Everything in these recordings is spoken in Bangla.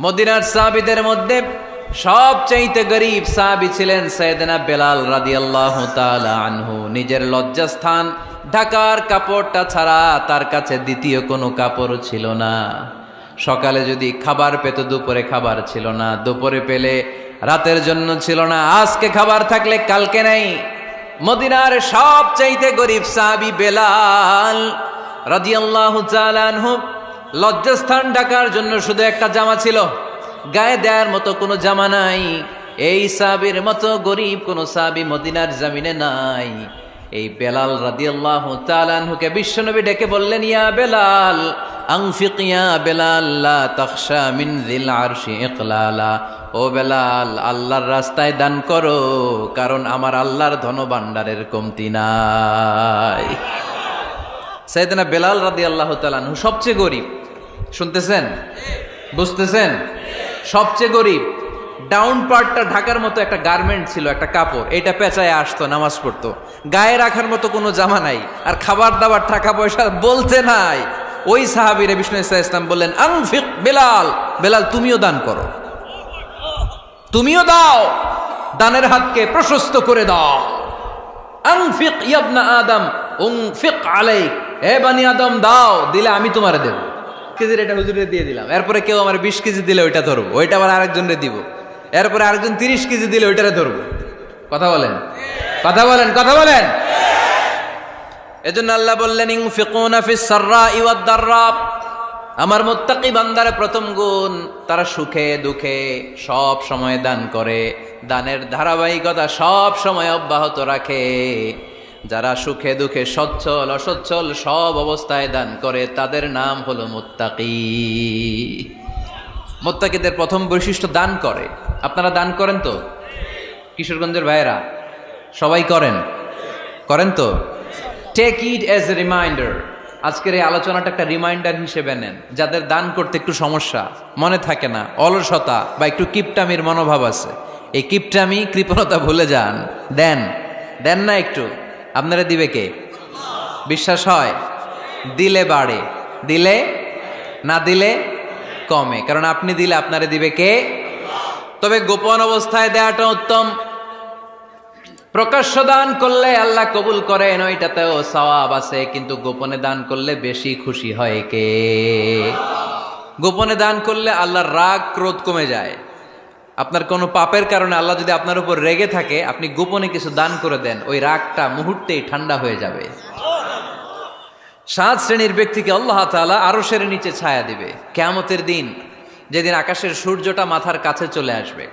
মদিনার সাহাবীদের মধ্যে সবচাইতে গরীব সাহাবী ছিলেন সাইয়েদনা বেলাল রাদিয়াল্লাহু তাআলা আনহু। নিজের লজ্জাস্থান ঢাকার কাপড়টা ছাড়া তার কাছে দ্বিতীয় কোনো কাপড় ছিল না। সকালে যদি খাবার পেত, দুপুরে খাবার ছিল না, দুপুরে পেলে রাতের জন্য ছিল না, আজকে খাবার থাকলে কালকে নাই। মদিনার সবচাইতে গরীব সাহাবী বেলাল রাদিয়াল্লাহু তাআলা আনহু, লজ্জাস্থান ঢাকার জন্য শুধু একটা জামা ছিল, গায়ে দেওয়ার মতো কোনো জামা নাই। এই সাহাবীর মতো গরীব কোনো সাহাবী মদিনার জমিনে নাই। এই বেলাল রাদিয়াল্লাহু তাআলা আনহুকে বিশ্বনবী ডেকে বললেন, ইয়া বেলাল আনফিক ইয়া বেলাল লা তাখশা মিন যিল আরশি ইকলালা। ও বেলাল, আল্লাহর রাস্তায় দান করো, কারণ আমার আল্লাহর ধনভাণ্ডারের কমতি নাই। সাইয়েদনা বেলাল রাদিয়াল্লাহু তাআলা আনহু সবচেয়ে গরীব। শুনতেছেন? বুঝতেছেন? সবচেয়ে গরীব। ডাউন পার্টটা ঢাকার মতো একটা গার্মেন্ট ছিল, একটা কাপড়, এটা পেঁচায় আসতো, নামাজ পড়তো। গায়ে রাখার মতো কোনো জামা নাই, আর খাবার দাবার টাকা পয়সা বলতে নাই। ওই সাহাবীরে বিষ্ণু ইসা ইসলাম বললেন, আনফিক বেলাল, বেলাল তুমিও দান করো, তুমিও দাও, দানের হাতকে প্রশস্ত করে দাও। আনফিক ইবনা আদম উনফিক আলাইক, হে বানি আদম দাও, দিলে আমি তোমারে দেব। কেজির এটা হুজুরে দিয়ে দিলাম, এরপরে কেউ আমার 20 কেজি দিলে ওইটা ধরবো, ওইটা আবার আরেকজনরে দিব, এরপরে আরেকজন 30 কেজি দিলে ওইটারে ধরবো। কথা বলেন, কথা বলেন, কথা বলেন। এজন্য আল্লাহ বললেন, ইনফিকুনা ফিস সাররাই ওয়াদ দাররা। আমার মুত্তাকি বান্দার প্রথম গুণ, তারা সুখে দুঃখে সব সময় দান করে, দানের ধারাবাহিকতা সব সময় অব্যাহত রাখে। যারা সুখে দুঃখে সচ্ছল অসচ্ছল সব অবস্থায় দান করে, তাদের নাম হলো মুত্তাকি। মুত্তাকিদের প্রথম বৈশিষ্ট্য দান করে। আপনারা দান করেন তো? কিশোরগঞ্জের ভাইয়েরা সবাই করেন? করেন তো? Take it as a reminder. আজকের এই আলোচনাটা একটা রিমাইন্ডার হিসেবে নেন। যাদের দান করতে একটু সমস্যা, মনে থাকে না, অলসতা বা একটু কিপটামির মনোভাব আছে, এই কিপটামি কৃপণতা ভুলে যান, দেন। দেন না একটু, আপনারা দিবে কে? বিশ্বাস হয়? দিলে বাড়ে, দিলে না দিলে কমে, কারণ আপনি দিলে আপনারে দিবে কে? তবে গোপন অবস্থায় দেওয়াটা উত্তম। প্রকাশ্য দান করলে আল্লাহ কবুল করেন, ওইটাতেও সওয়াব আছে, কিন্তু গোপনে দান করলে বেশি খুশি হয় কে? গোপনে দান করলে আল্লাহর রাগ ক্রোধ কমে যায়। আপনার কোনো পাপের কারণে আল্লাহ যদি আপনার উপর রেগে থাকে, আপনি গোপনে কিছু দান করে দেন, ওই রাগটা মুহূর্তেই ঠান্ডা হয়ে যাবে। 7 শ্রেণীর ব্যক্তিকে আল্লাহ তাআলা আরশের নিচে ছায়া দিবে কিয়ামতের দিন, যেদিন আকাশের সূর্যটা মাথার কাছে চলে আসবে,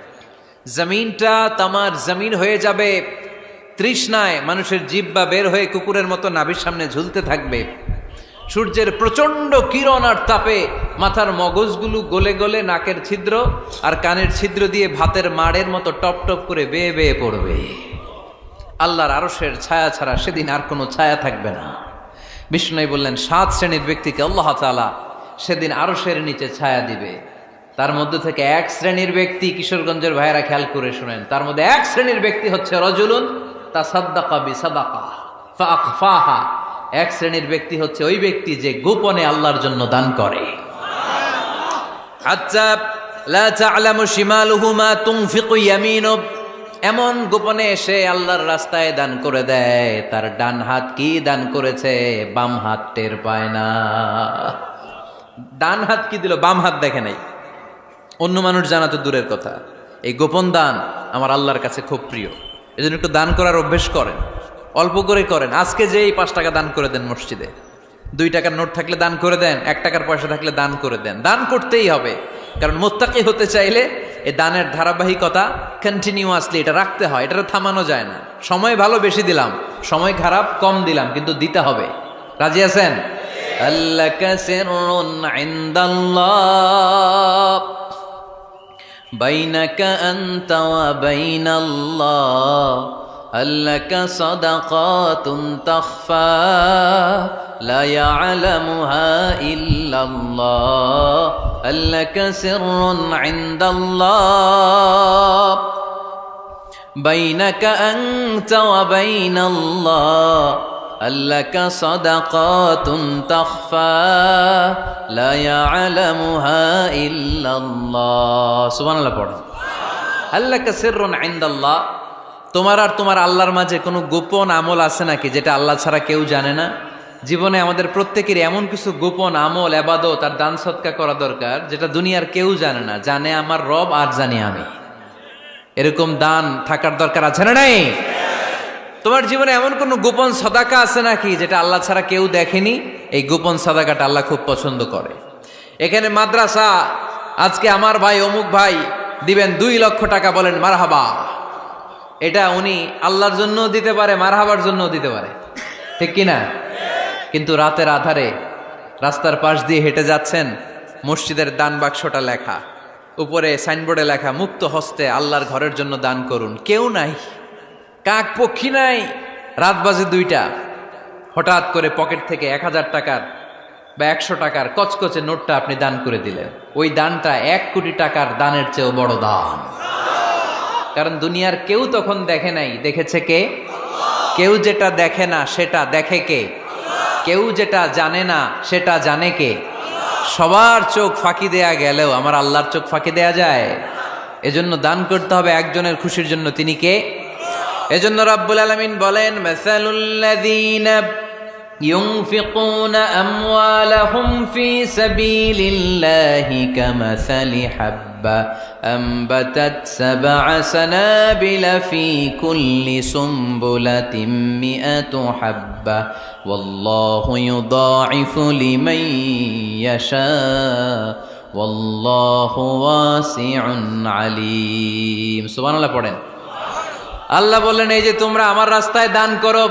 জমিনটা তামার জমিন হয়ে যাবে, তৃষ্ণায় মানুষের জিহ্বা বের হয়ে কুকুরের মতো নাভির সামনে ঝুলতে থাকবে। সূর্যের প্রচন্ড কিরণ আর তাপে মাথার মগজগুলো গলে গলে নাকের ছিদ্র আর কানের ছিদ্র দিয়ে ভাতের মাড়ের মতো টপ টপ করে বেয়ে বেয়ে পড়বে। আল্লাহর আরশের ছায়া ছাড়া সেদিন আর কোনো ছায়া থাকবে না। বিষ্ণু বললেন, 7 শ্রেণীর ব্যক্তিকে আল্লাহ তাআলা সেদিন আরশের নিচে ছায়া দিবে। তার মধ্যে থেকে 1 শ্রেণীর ব্যক্তি, কিশোরগঞ্জের ভাইয়েরা খেয়াল করে শুনেন, তার মধ্যে 1 শ্রেণীর ব্যক্তি হচ্ছে রাজুলুন তাসাদ্দাকা বিসাদাকা ফাআখফাহা। 1 শ্রেণীর ব্যক্তি হচ্ছে ওই ব্যক্তি যে গোপনে আল্লাহর জন্য দান করে। হাত্তা লা তা'লামু শিমালুহু মা তুনফিকু ইয়ামিনু, এমন গোপনে এসে আল্লাহর রাস্তায় দান করে দেয়, তার ডান হাত কি দান করেছে বাম হাত টের পায় না। ডান হাত কি দিল, বাম হাত দেখে নাই। অন্য মানুষ জানা তো দূরের কথা, এই গোপন দান আমার আল্লাহর কাছে খুব প্রিয়। এজন্য একটু দান করার অভ্যেস করেন, অল্প করে করেন। আজকে যেই 5 টাকা দান করে দেন মসজিদে, 2 টাকার নোট থাকলে দান করে দেন, 1 টাকার পয়সা থাকলে দান করে দেন। দান করতেই হবে, কারণ মুত্তাকি হতে চাইলে এই দানের ধারাবাহিকতা কন্টিনিউয়াসলি এটা রাখতে হয়, এটা থামানো যায় না। সময় ভালো বেশি দিলাম, সময় খারাপ কম দিলাম, কিন্তু দিতে হবে। রাজি আছেন? আল্লাকা সিররুন ইনদাল্লাহ বাইনাকা আনতা ওয়া বাইনাল্লাহ, আল্লাকা সাদাকাতুন তাখফা লা ইয়ালামুহা ইল্লাল্লাহ, আল্লাকা সিররুন ইনদাল্লাহ বাইনাকা আনতা ওয়া বাইনাল্লাহ, আল্লাকা সাদাকাতুন তাখফা লা ইয়ালামুহা ইল্লাল্লাহ। সুবহানাল্লাহ পড়েন। আল্লাকা সিররুন ইনদাল্লাহ, তোমার আর তোমার আল্লাহর মাঝে কোনো গোপন আমল আছে নাকি যেটা আল্লাহ ছাড়া কেউ জানে না? জীবনে আমাদের প্রত্যেকেরই এমন কিছু গোপন আমল, ইবাদত আর দান সদকা করা দরকার যেটা দুনিয়ার কেউ জানে না, জানে আমার রব আর জানি আমি। এরকম দান থাকার দরকার আছে না নাই? তোমার জীবনে এমন কোন গোপন সাদাকা আছে নাকি যেটা আল্লাহ ছাড়া কেউ দেখেনি? এই গোপন সাদাকাটা আল্লাহ খুব পছন্দ করে। এখানে মাদ্রাসা, আজকে আমার ভাই অমুক ভাই দিবেন 2 লক্ষ টাকা, বলেন মারহাবা। এটা উনি আল্লাহর জন্য দিতে পারে, মারহাবার জন্য দিতে পারে, ঠিক কিনা? কিন্তু রাতের আধারে রাস্তার পাশ দিয়ে হেঁটে যাচ্ছেন, মসজিদের দান বাক্সটা লেখা, উপরে সাইনবোর্ডে লেখা মুক্ত হস্তে আল্লাহর ঘরের জন্য দান করুন। কেউ নাই, কাক পক্ষী নাই, রাত বাজে 2টা, হঠাৎ করে পকেট থেকে 1000 টাকার বা 100 টাকার কচকচে নোটটা আপনি দান করে দিলেন। ওই দানটা 1 কোটি টাকার দানের চেয়েও বড় দান। কারণ দুনিয়ার কেউ তখন দেখে নাই, দেখেছে কে? কেউ যেটা দেখে না সেটা দেখে কে? কেউ যেটা জানে না সেটা জানে কে? সবার চোখ ফাঁকি দেয়া গেলেও আমার আল্লাহর চোখ ফাঁকি দেয়া যায়? এজন্য দান করতে হবে একজনের খুশির জন্য, তিনি কে? এজন্য রাব্বুল আলামিন বলেন, মাসালুল্লাযীনা ইউনফিকুনা আমওয়ালাহুম ফি সাবিলিল্লাহি কামাসালি হাব্বা আমবাতাত সাবআ সানাবিলা ফি কুল্লি সুমবুলাতিন মিআতু হাব্বা ওয়াল্লাহু ইউদাঈফু লিমান ইয়াশা ওয়াল্লাহু ওয়াসিউন আলীম। সুবহানাল্লাহ পড়েন। আল্লাহ বললেন, এই যে তোমরা আমার রাস্তায় দান করো,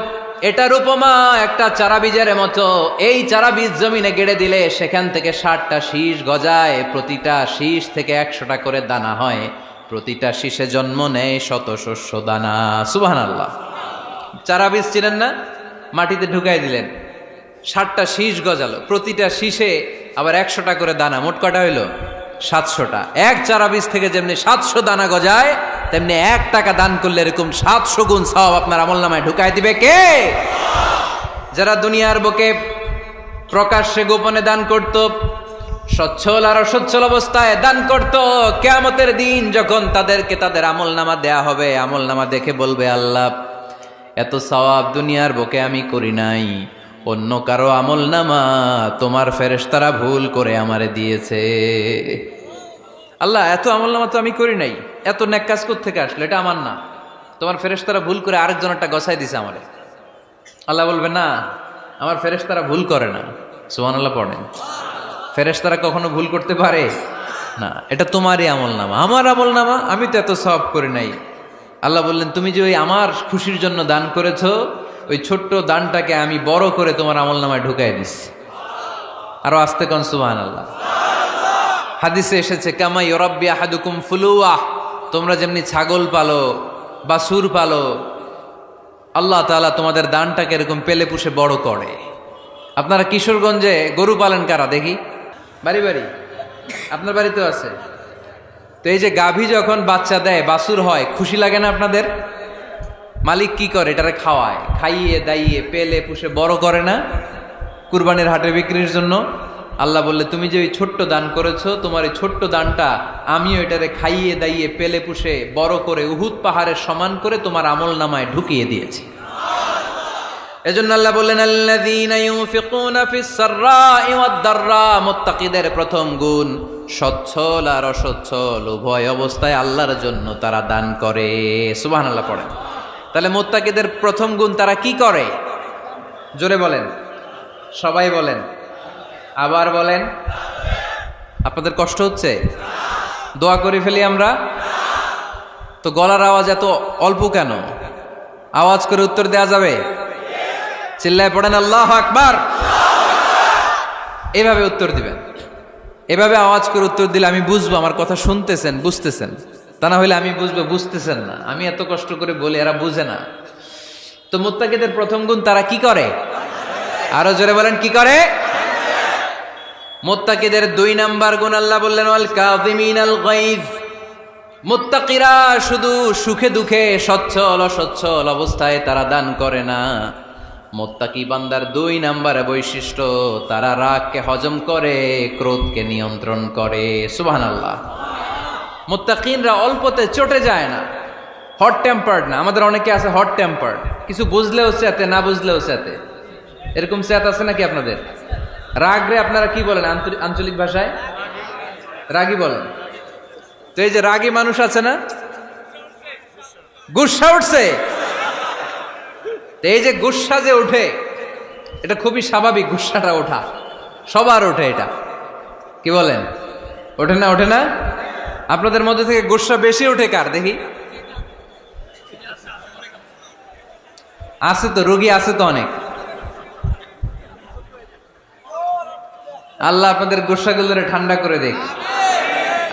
এটার উপমা একটা চারা বীজের মতো। এই চারা বীজ জমিনে গেড়ে দিলে সেখান থেকে 60টা শীষ গজায়, প্রতিটা শীষ থেকে 100টা করে দানা হয়, প্রতিটা শীষে জন্ম নেয় শত শস্য দানা। সুবহানাল্লাহ। চারা বীজ ছিলেন না, মাটিতে ঢুকাই দিলেন, 60টা শীষ গজালো, প্রতিটা শীষে আবার 100টা করে দানা, মোট কটা হইল? 700টা। এক চারা বীজ থেকে যেমনি 700 দানা গজায়, তেমনি 1 টাকা দান করলে এরকম 700 গুণ সওয়াব আপনার আমলনামায় ঢুকাই দিবে কে? যারা দুনিয়ার বুকে প্রকাশ্যে গোপনে দান করত, সচ্ছল আর অসচ্ছল অবস্থায় দান করত, কিয়ামতের দিন যখন তাদেরকে তাদের আমলনামা দেয়া হবে, আমলনামা দেখে বলবে, আল্লাহ এত সওয়াব দুনিয়ার বুকে আমি করি নাই, অন্য কারো আমলনামা তোমার ফেরেশতারা ভুল করে আমারে দিয়েছে। আল্লাহ এত আমলনামা তো আমি করি নাই, এত নেক কাজ কোত্থেকে আসলো? এটা আমার না, তোমার ফেরেশতারা ভুল করে আরেকজনেরটা গছাই দিছে আমারে। আল্লাহ বলবে, না, আমার ফেরেশতারা ভুল করে না। সুবহানাল্লাহ পড়েন। ফেরেশতারা কখনো ভুল করতে পারে না, এটা তোমারই আমলনামা, আমার আমলনামা, আমি তো এত সওয়াব করি নাই। আল্লাহ বললেন, তুমি যে ওই আমার খুশির জন্য দান করেছো, ওই ছোট্ট দানটাকে আমি বড় করে তোমার আমলনামায় ঢুকাই দিচ্ছি। আরো আস্তে কোন সুবহানাল্লাহ। হাদিসে এসেছে, কামা ইউরাব্বি আহাদুকুম ফুলুয়াহ, তোমরা যেমনি ছাগল পালো, বাছুর পালো, আল্লাহ তাআলা তোমাদের দানটাকে এরকম পেলে পুষে বড় করে। আপনারা কিশোরগঞ্জে গরু পালেন কারা দেখি? বাড়ি বাড়ি, আপনার বাড়িতেও আছে। তো এই যে গাভী যখন বাচ্চা দেয়, বাছুর হয়, খুশি লাগে না আপনাদের? মালিক কি করে? এটারে খাওয়ায়, খাইয়ে দাইয়ে পেলে পুষে বড় করে না? কুরবানির হাটে বিক্রির জন্য। আল্লাহ বললে, তুমি যে ওই ছোট্ট দান করেছো, তোমার এই ছোট্ট দানটা আমিও এটারে খাইয়ে দাইয়ে পেলে পুষে বড় করে উহুদ পাহাড়ের সমান করে তোমার আমলনামায় ঢুকিয়ে দিয়েছি। এজন্য আল্লাহ বললেন, আল্লাযীনা ইউনফিকুনা ফিস সাররাই ওয়াদ দাররা, মুত্তাকিদের প্রথম গুণ সচ্ছল আর অসচ্ছল উভয় অবস্থায় আল্লাহর জন্য তারা দান করে। সুবহানাল্লাহ পড়েন। তাহলে মুত্তাকিদের প্রথম গুণ, তারা কি করে? জোরে বলেন, সবাই বলেন, আবার বলেন। আপনাদের কষ্ট হচ্ছে? দোয়া করে ফেলি আমরা তো। গলার আওয়াজ এত অল্প কেন? আওয়াজ করে উত্তর দেয়া যাবে? চিল্লায় পড়েন আল্লাহু আকবার। এভাবে উত্তর দিবেন, এভাবে আওয়াজ করে উত্তর দিলে আমি বুঝবো আমার কথা শুনতেছেন, বুঝতেছেন। তা না হইলে আমি বুঝবো বুঝতেছেন না, আমি এত কষ্ট করে বলি এরা বুঝে না। তো মুত্তাকিদের প্রথম গুণ, তারা কি করে? আরো জোরে বলেন, কি করে? মুত্তাকিদের 2 নাম্বার গুণ আল্লাহ বললেন, ওয়াল কাযিমিনাল গায়জ। মুত্তাকিরা শুধু সুখে দুঃখে, সচ্ছল অসচ্ছল অবস্থায় তারা দান করে না, মুত্তাকি বান্দার 2 নম্বরে বৈশিষ্ট্য, তারা রাগকে হজম করে, ক্রোধকে নিয়ন্ত্রণ করে। সুবহানাল্লাহ। মুত্তাকিনরা অল্পতে চটে যায় না, হট টেম্পার্ড না। আমাদের অনেকে আছে হট টেম্পার্ড, কিছু বুঝলেও চেতে, না বুঝলেও চেতে। এরকম চেত আছে নাকি আপনাদের? রাগরে আপনারা কি বলেন আঞ্চলিক ভাষায়? রাগী বলেন। তো এই যে রাগী মানুষ আছে না, গুসা উঠছে, এই যে গুসা যে ওঠে, এটা খুবই স্বাভাবিক। গুসাটা ওঠা সবার ওঠে, এটা কি বলেন? ওঠে না? ওঠে না? আপনাদের মধ্যে থেকে গুসা বেশি ওঠে কার দেখি? আছে তো, রোগী আছে তো অনেক। আল্লাহ আপনাদের গুসাগুলোরে ঠান্ডা করে দেখ,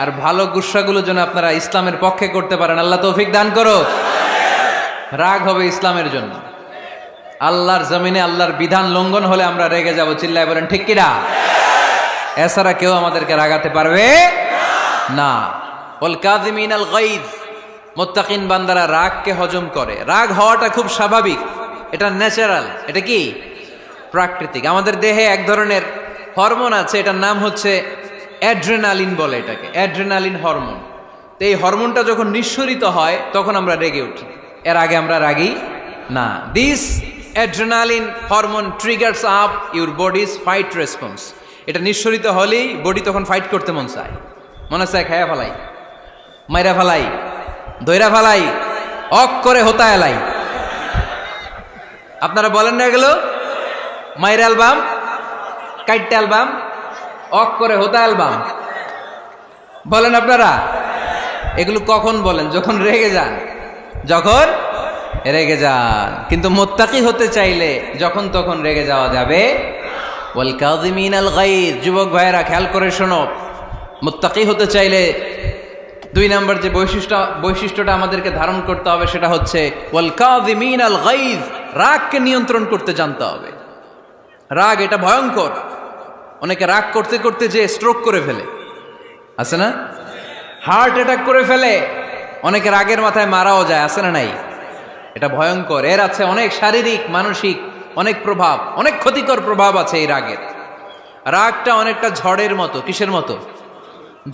আর ভালো গুসাগুলো যেন আপনারা ইসলামের পক্ষে করতে পারেন। আল্লাহ তৌফিক দান করো। রাগ হবে ইসলামের জন্য। আল্লাহর জমিনে আল্লাহর বিধান লঙ্ঘন হলে আমরা রেগে যাব। চিল্লায় বলেন ঠিক কিনা? এছাড়া কেউ আমাদেরকে রাগাতে পারবে না। ওয়াল কাযিমিনাল গায়জ, মুত্তাকিন বান্দারা রাগকে হজম করে। রাগ হওয়াটা খুব স্বাভাবিক, এটা ন্যাচারাল, এটা কি প্রাকৃতিক। আমাদের দেহে এক ধরনের হরমোন আছে, এটার নাম হচ্ছে অ্যাড্রেনালিন বলে এটাকে, অ্যাড্রেনালিন হরমোন। তো এই হরমোনটা যখন নিঃসরিত হয় তখন আমরা রেগে উঠি, এর আগে আমরা রাগি না। This adrenaline hormone triggers up your bodies fight response. এটা নিঃসরিত হলেই বডি তখন ফাইট করতে মন চায়, মনে চায় খায়া ফেলাই, মাইরা ফেলাই, দইরা ফেলাই, অক করে হোতা এলাই। আপনারা বলেন না এগুলো? মাইরা অ্যালবাম, কাইটটা অ্যালবাম, অক করে হোতা অ্যালবাম বলেন আপনারা? এগুলো কখন বলেন? যখন রেগে যান, যখন রেগে যান। কিন্তু মুত্তাকি হতে চাইলে যখন তখন রেগে যাওয়া যাবে। ওয়াল কাযিমিনাল গায়জ, যুবক ভাইয়েরা খেয়াল করে শোনো, মুত্তাকি হতে চাইলে 2 নম্বর যে বৈশিষ্ট্যটা আমাদেরকে ধারণ করতে হবে সেটা হচ্ছে ওয়াল কাযিমিনাল গায়জ, রাগকে নিয়ন্ত্রণ করতে জানতে হবে। রাগ এটা ভয়ঙ্কর। অনেকে রাগ করতে করতে যে স্ট্রোক করে ফেলে, আছে না? হার্ট অ্যাটাক করে ফেলে। অনেকে রাগের মাথায় মারাও যায়, আছে না নাই? এটা ভয়ঙ্কর। এর আছে অনেক শারীরিক, মানসিক অনেক প্রভাব, অনেক ক্ষতিকর প্রভাব আছে এই রাগের। রাগটা অনেকটা ঝড়ের মতো। কিসের মতো?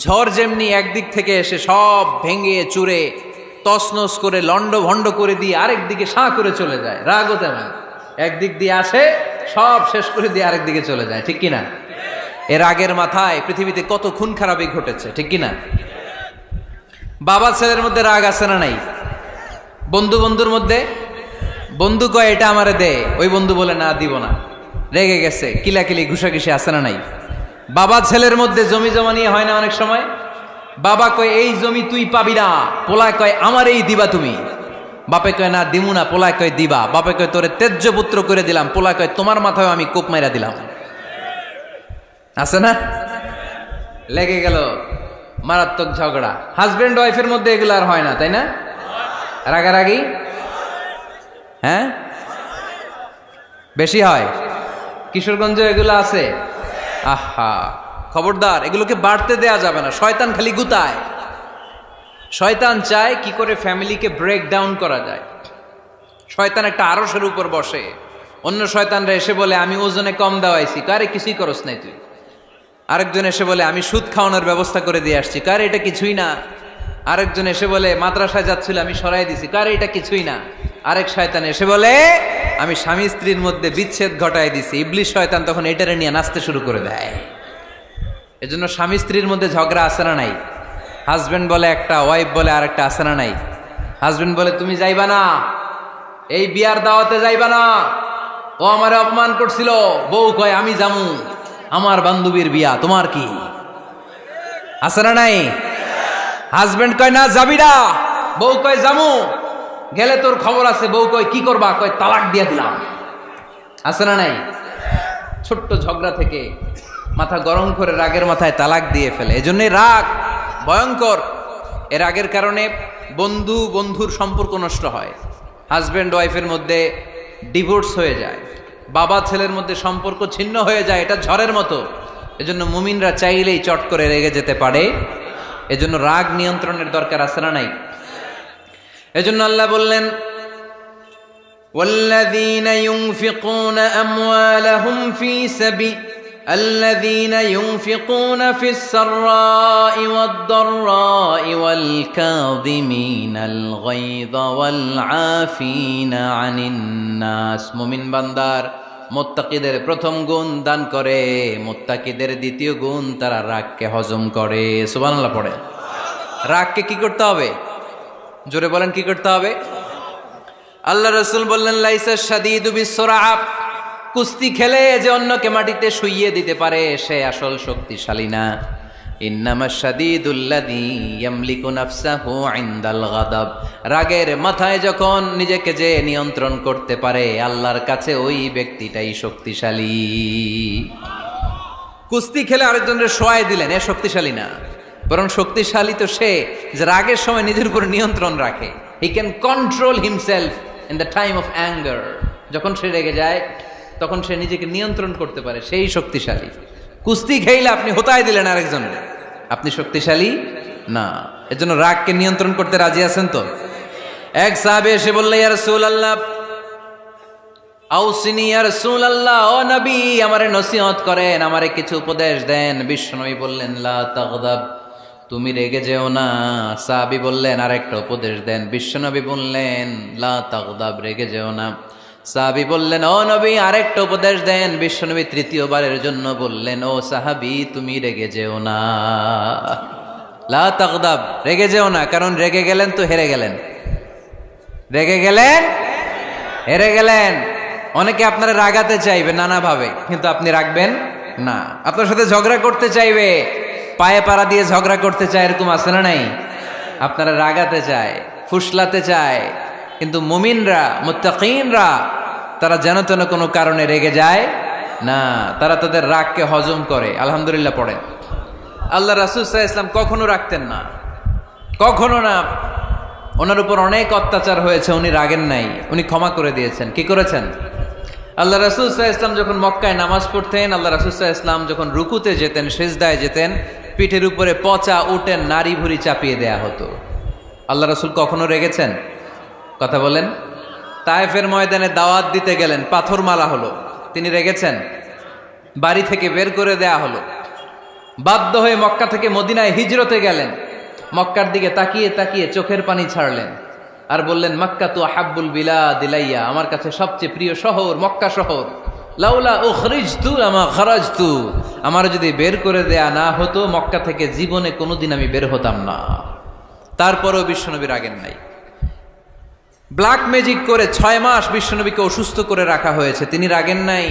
ঝড় যেমনি একদিক থেকে এসে সব ভেঙে চুরে তছনছ করে লন্ড ভন্ড করে দিয়ে আরেক দিকে সাঁ করে চলে যায়, রাগও তেমন একদিক দিয়ে আসে, সব শেষ করে দিয়ে আরেক দিকে চলে যায়, ঠিক কিনা? এর আগের মাথায় পৃথিবীতে কত খুন খারাপি ঘটেছে, ঠিক কিনা? বাবা ছেলের মধ্যে রাগ আছে না নাই? বন্ধু বন্ধুর মধ্যে, বন্ধু কয় এটা আমারে দে, ওই বন্ধু বলে না দিব না, রেগে গেছে, কিলাকিলি ঘুষাঘুষি আছে না নাই? বাবা ছেলের মধ্যে জমি জমা নিয়ে হয় না অনেক সময়? বাবা কয় এই জমি তুই পাবি না, পোলায় কয় আমার এই দিবা তুমি। বাপে কয় না দিমু না, পোলায় কয় দিবা। বাপে কয় তোরে তেজ্য পুত্র করে দিলাম, পোলায় কয় তোমার মাথায় আমি কোপ মাইরা দিলাম। আছে না? লেগে গেল, মারাত্মক ঝগড়া। হাজবেন্ড ওয়াইফের মধ্যে এগুলো আর হয় না, তাই না? রাগারাগি হ্যাঁ বেশি হয়। কিশোরগঞ্জে এগুলো আছে। আহা, খবরদার, এগুলোকে বাড়তে দেয়া যাবে না। শয়তান খালি গুতায়। শয়তান চায় কি করে ফ্যামিলিকে ব্রেক ডাউন করা যায়। শয়তান একটা আরশের উপর বসে, অন্য শয়তানরা এসে বলে আমি ওজনে কম দেওয়াইছি, কারে কিছুই করস নাই তুই। আরেকজন এসে বলে আমি সুদ খাওয়ানোর ব্যবস্থা করে দিয়ে আসছি, কারে এটা কিছুই না। আরেকজন এসে বলে মাদ্রাসায় যাচ্ছিল আমি সরাই দিছি, কারে এটা কিছুই না। আরেক শয়তান এসে বলে আমি স্বামী স্ত্রীর মধ্যে বিচ্ছেদ ঘটাই দিছি। ইবলিশ শয়তান তখন এটারে নিয়ে নাচতে শুরু করে দেয়। এজন্য স্বামী স্ত্রীর মধ্যে ঝগড়া আছে না নাই? হাজবেন্ড বলে একটা, ওয়াইফ বলে আরেকটা, আছে না নাই? হাজবেন্ড বলে তুমি যাইবা না, এই বিয়ার দাওয়াতে যাইবা না, ও আমারে অপমান করছিল। বউ কয় আমি যামু, আমার বান্ধবীর বিয়া, তোমার কি? আছে না নাই? হাজবেন্ড কয় না যাবি না, বউ কয় যামু, গেলে তোর খবর আছে। বউ কয় কি করবা? কয় তালাক দিয়া দিলাম। আছে না নাই? ছোট্ট ঝগড়া থেকে মাথা গরম করে রাগের মাথায় তালাক দিয়ে ফেলে। এজন্যই রাগ ভয়ঙ্কর। এর রাগের কারণে বন্ধু বন্ধুর সম্পর্ক নষ্ট হয়, হাজব্যান্ড ওয়াইফের মধ্যে ডিভোর্স হয়ে যায়, বাবা ছেলের মধ্যে সম্পর্ক ছিন্ন হয়ে যায়। এটা ঝড়ের মতো। এজন্য মুমিনরা চাইলেই চট করে রেগে যেতে পারে। এজন্য রাগ নিয়ন্ত্রণের দরকার আছে না নাই? এজন্য আল্লাহ বললেন والذين ينفقون أموالهم في سبيل الذين ينفقون في السراء والضراء والكاظمين الغيظ والعافين عن الناس মুমিন বান্দার মুত্তাকিদের প্রথম গুণ দান করে, মুত্তাকিদের দ্বিতীয় গুণ তারা রাগকে হজম করে। সুবহানাল্লাহ পড়ে। রাগকে কি করতে হবে? জোরে বলেন, কি করতে হবে? আল্লাহ রাসূল বললেন, লাইসা শাদীদু বিসসুরআ, কুস্তি খেলে যে অন্যকে মাটিতে শুইয়ে দিতে পারে সে আসল শক্তিশালী না। ইন্নামাশ শাদীদুল্লাযী ইয়ামলিকু নাফসাহু ইনদাল গাদাব, রাগের মাথায় যখন নিজেকে যে নিয়ন্ত্রণ করতে পারে আল্লাহর কাছে ওই ব্যক্তিটাই শক্তিশালী। কুস্তি খেলে আরেকজনের শোয়ায় দিলেন, এ শক্তিশালী না, বরং শক্তিশালী তো সে যে রাগের সময় নিজের উপর নিয়ন্ত্রণ রাখে। He can control himself in the time of anger. যখন সে রেগে যায় তখন সে নিজেকে নিয়ন্ত্রণ করতে পারে, সেই শক্তিশালী। কুস্তি খেইলে আপনি হোতায় দিলেন আরেকজনের, আপনি শক্তিশালী না। এজন্য রাগকে নিয়ন্ত্রণ করতে রাজি আছেন তো? এক সাহাবী এসে বলল, ইয়া রাসূলুল্লাহ আউসিনি, ইয়া রাসূলুল্লাহ, ও নবী আমারে নসিহত করেন, আমারে কিছু উপদেশ দেন। বিশ্বনবী বললেন, লা তাগদাব, তুমি রেগে যেও না। সাহাবী বললেন, আরেকটা উপদেশ দেন। বিশ্বনবী বললেন, লা তাগদাব, রেগে যেও না। সাহাবী বললেন, ও নবী আরেকটা উপদেশ দেন। বিশ্বনবী তৃতীয়বারের জন্য বললেন, ও সাহাবী তুমি রেগে যেও না, লা তাগদাব, রেগে যেও না। কারণ রেগে গেলেন তো হেরে গেলেন, রেগে গেলেন হেরে গেলেন। অনেকে আপনারা রাগাতে চাইবে নানাভাবে, কিন্তু আপনি রাখবেন না। আপনার সাথে ঝগড়া করতে চাইবে, পায়ে পাড়া দিয়ে ঝগড়া করতে চায়, এরকম আছে না নাই? আপনারা রাগাতে চায়, ফুসলাতে চায়, কিন্তু মুমিনরা, মুত্তাকিনরা তারা যেন তেন কোনো কারণে রেগে যায় না, তারা তাদের রাগকে হজম করে। আলহামদুলিল্লাহ পড়েন। আল্লাহ রাসূল সাল্লাল্লাহু আলাইহি ওয়াসাল্লাম কখনো রাগতেন না, কখনো না। ওনার উপর অনেক অত্যাচার হয়েছে, উনি রাগেন নাই, উনি ক্ষমা করে দিয়েছেন। কি করেছেন? আল্লাহ রাসূল সাল্লাল্লাহু আলাইহি ওয়াসাল্লাম যখন মক্কায় নামাজ পড়তেন, আল্লাহ রাসূল সাল্লাল্লাহু আলাইহি ওয়াসাল্লাম যখন রুকুতে যেতেন, সিজদায় যেতেন, পিঠের উপরে পচা উটের নাড়ি ভুঁড়ি চাপিয়ে দেয়া হতো। আল্লাহ রাসূল কখনো রেগেছেন? কথা বলেন। তায়েফের ময়দানে দাওয়াত দিতে গেলেন, পাথর মারা হলো, তিনি রেগেছেন? বাড়ি থেকে বের করে দেয়া হলো, বাধ্য হয়ে মক্কা থেকে মদিনায় হিজরতে গেলেন। মক্কার দিকে তাকিয়ে তাকিয়ে চোখের পানি ছাড়লেন আর বললেন, মক্কা তু আহাব্বুল বিলাদ ইলাইয়া, আমার কাছে সবচেয়ে প্রিয় শহর মক্কা শহর। লাউলা উখরিজতু আমা খারাজতু, আমার যদি বের করে দেয়া না হতো মক্কা থেকে জীবনে কোনোদিন আমি বের হতাম না। তারপরেও বিশ্বনবী রাগেন নাই। ব্ল্যাক ম্যাজিক করে 6 মাস বিশ্বনবীকে অসুস্থ করে রাখা হয়েছে, তিনি রাগেন নাই।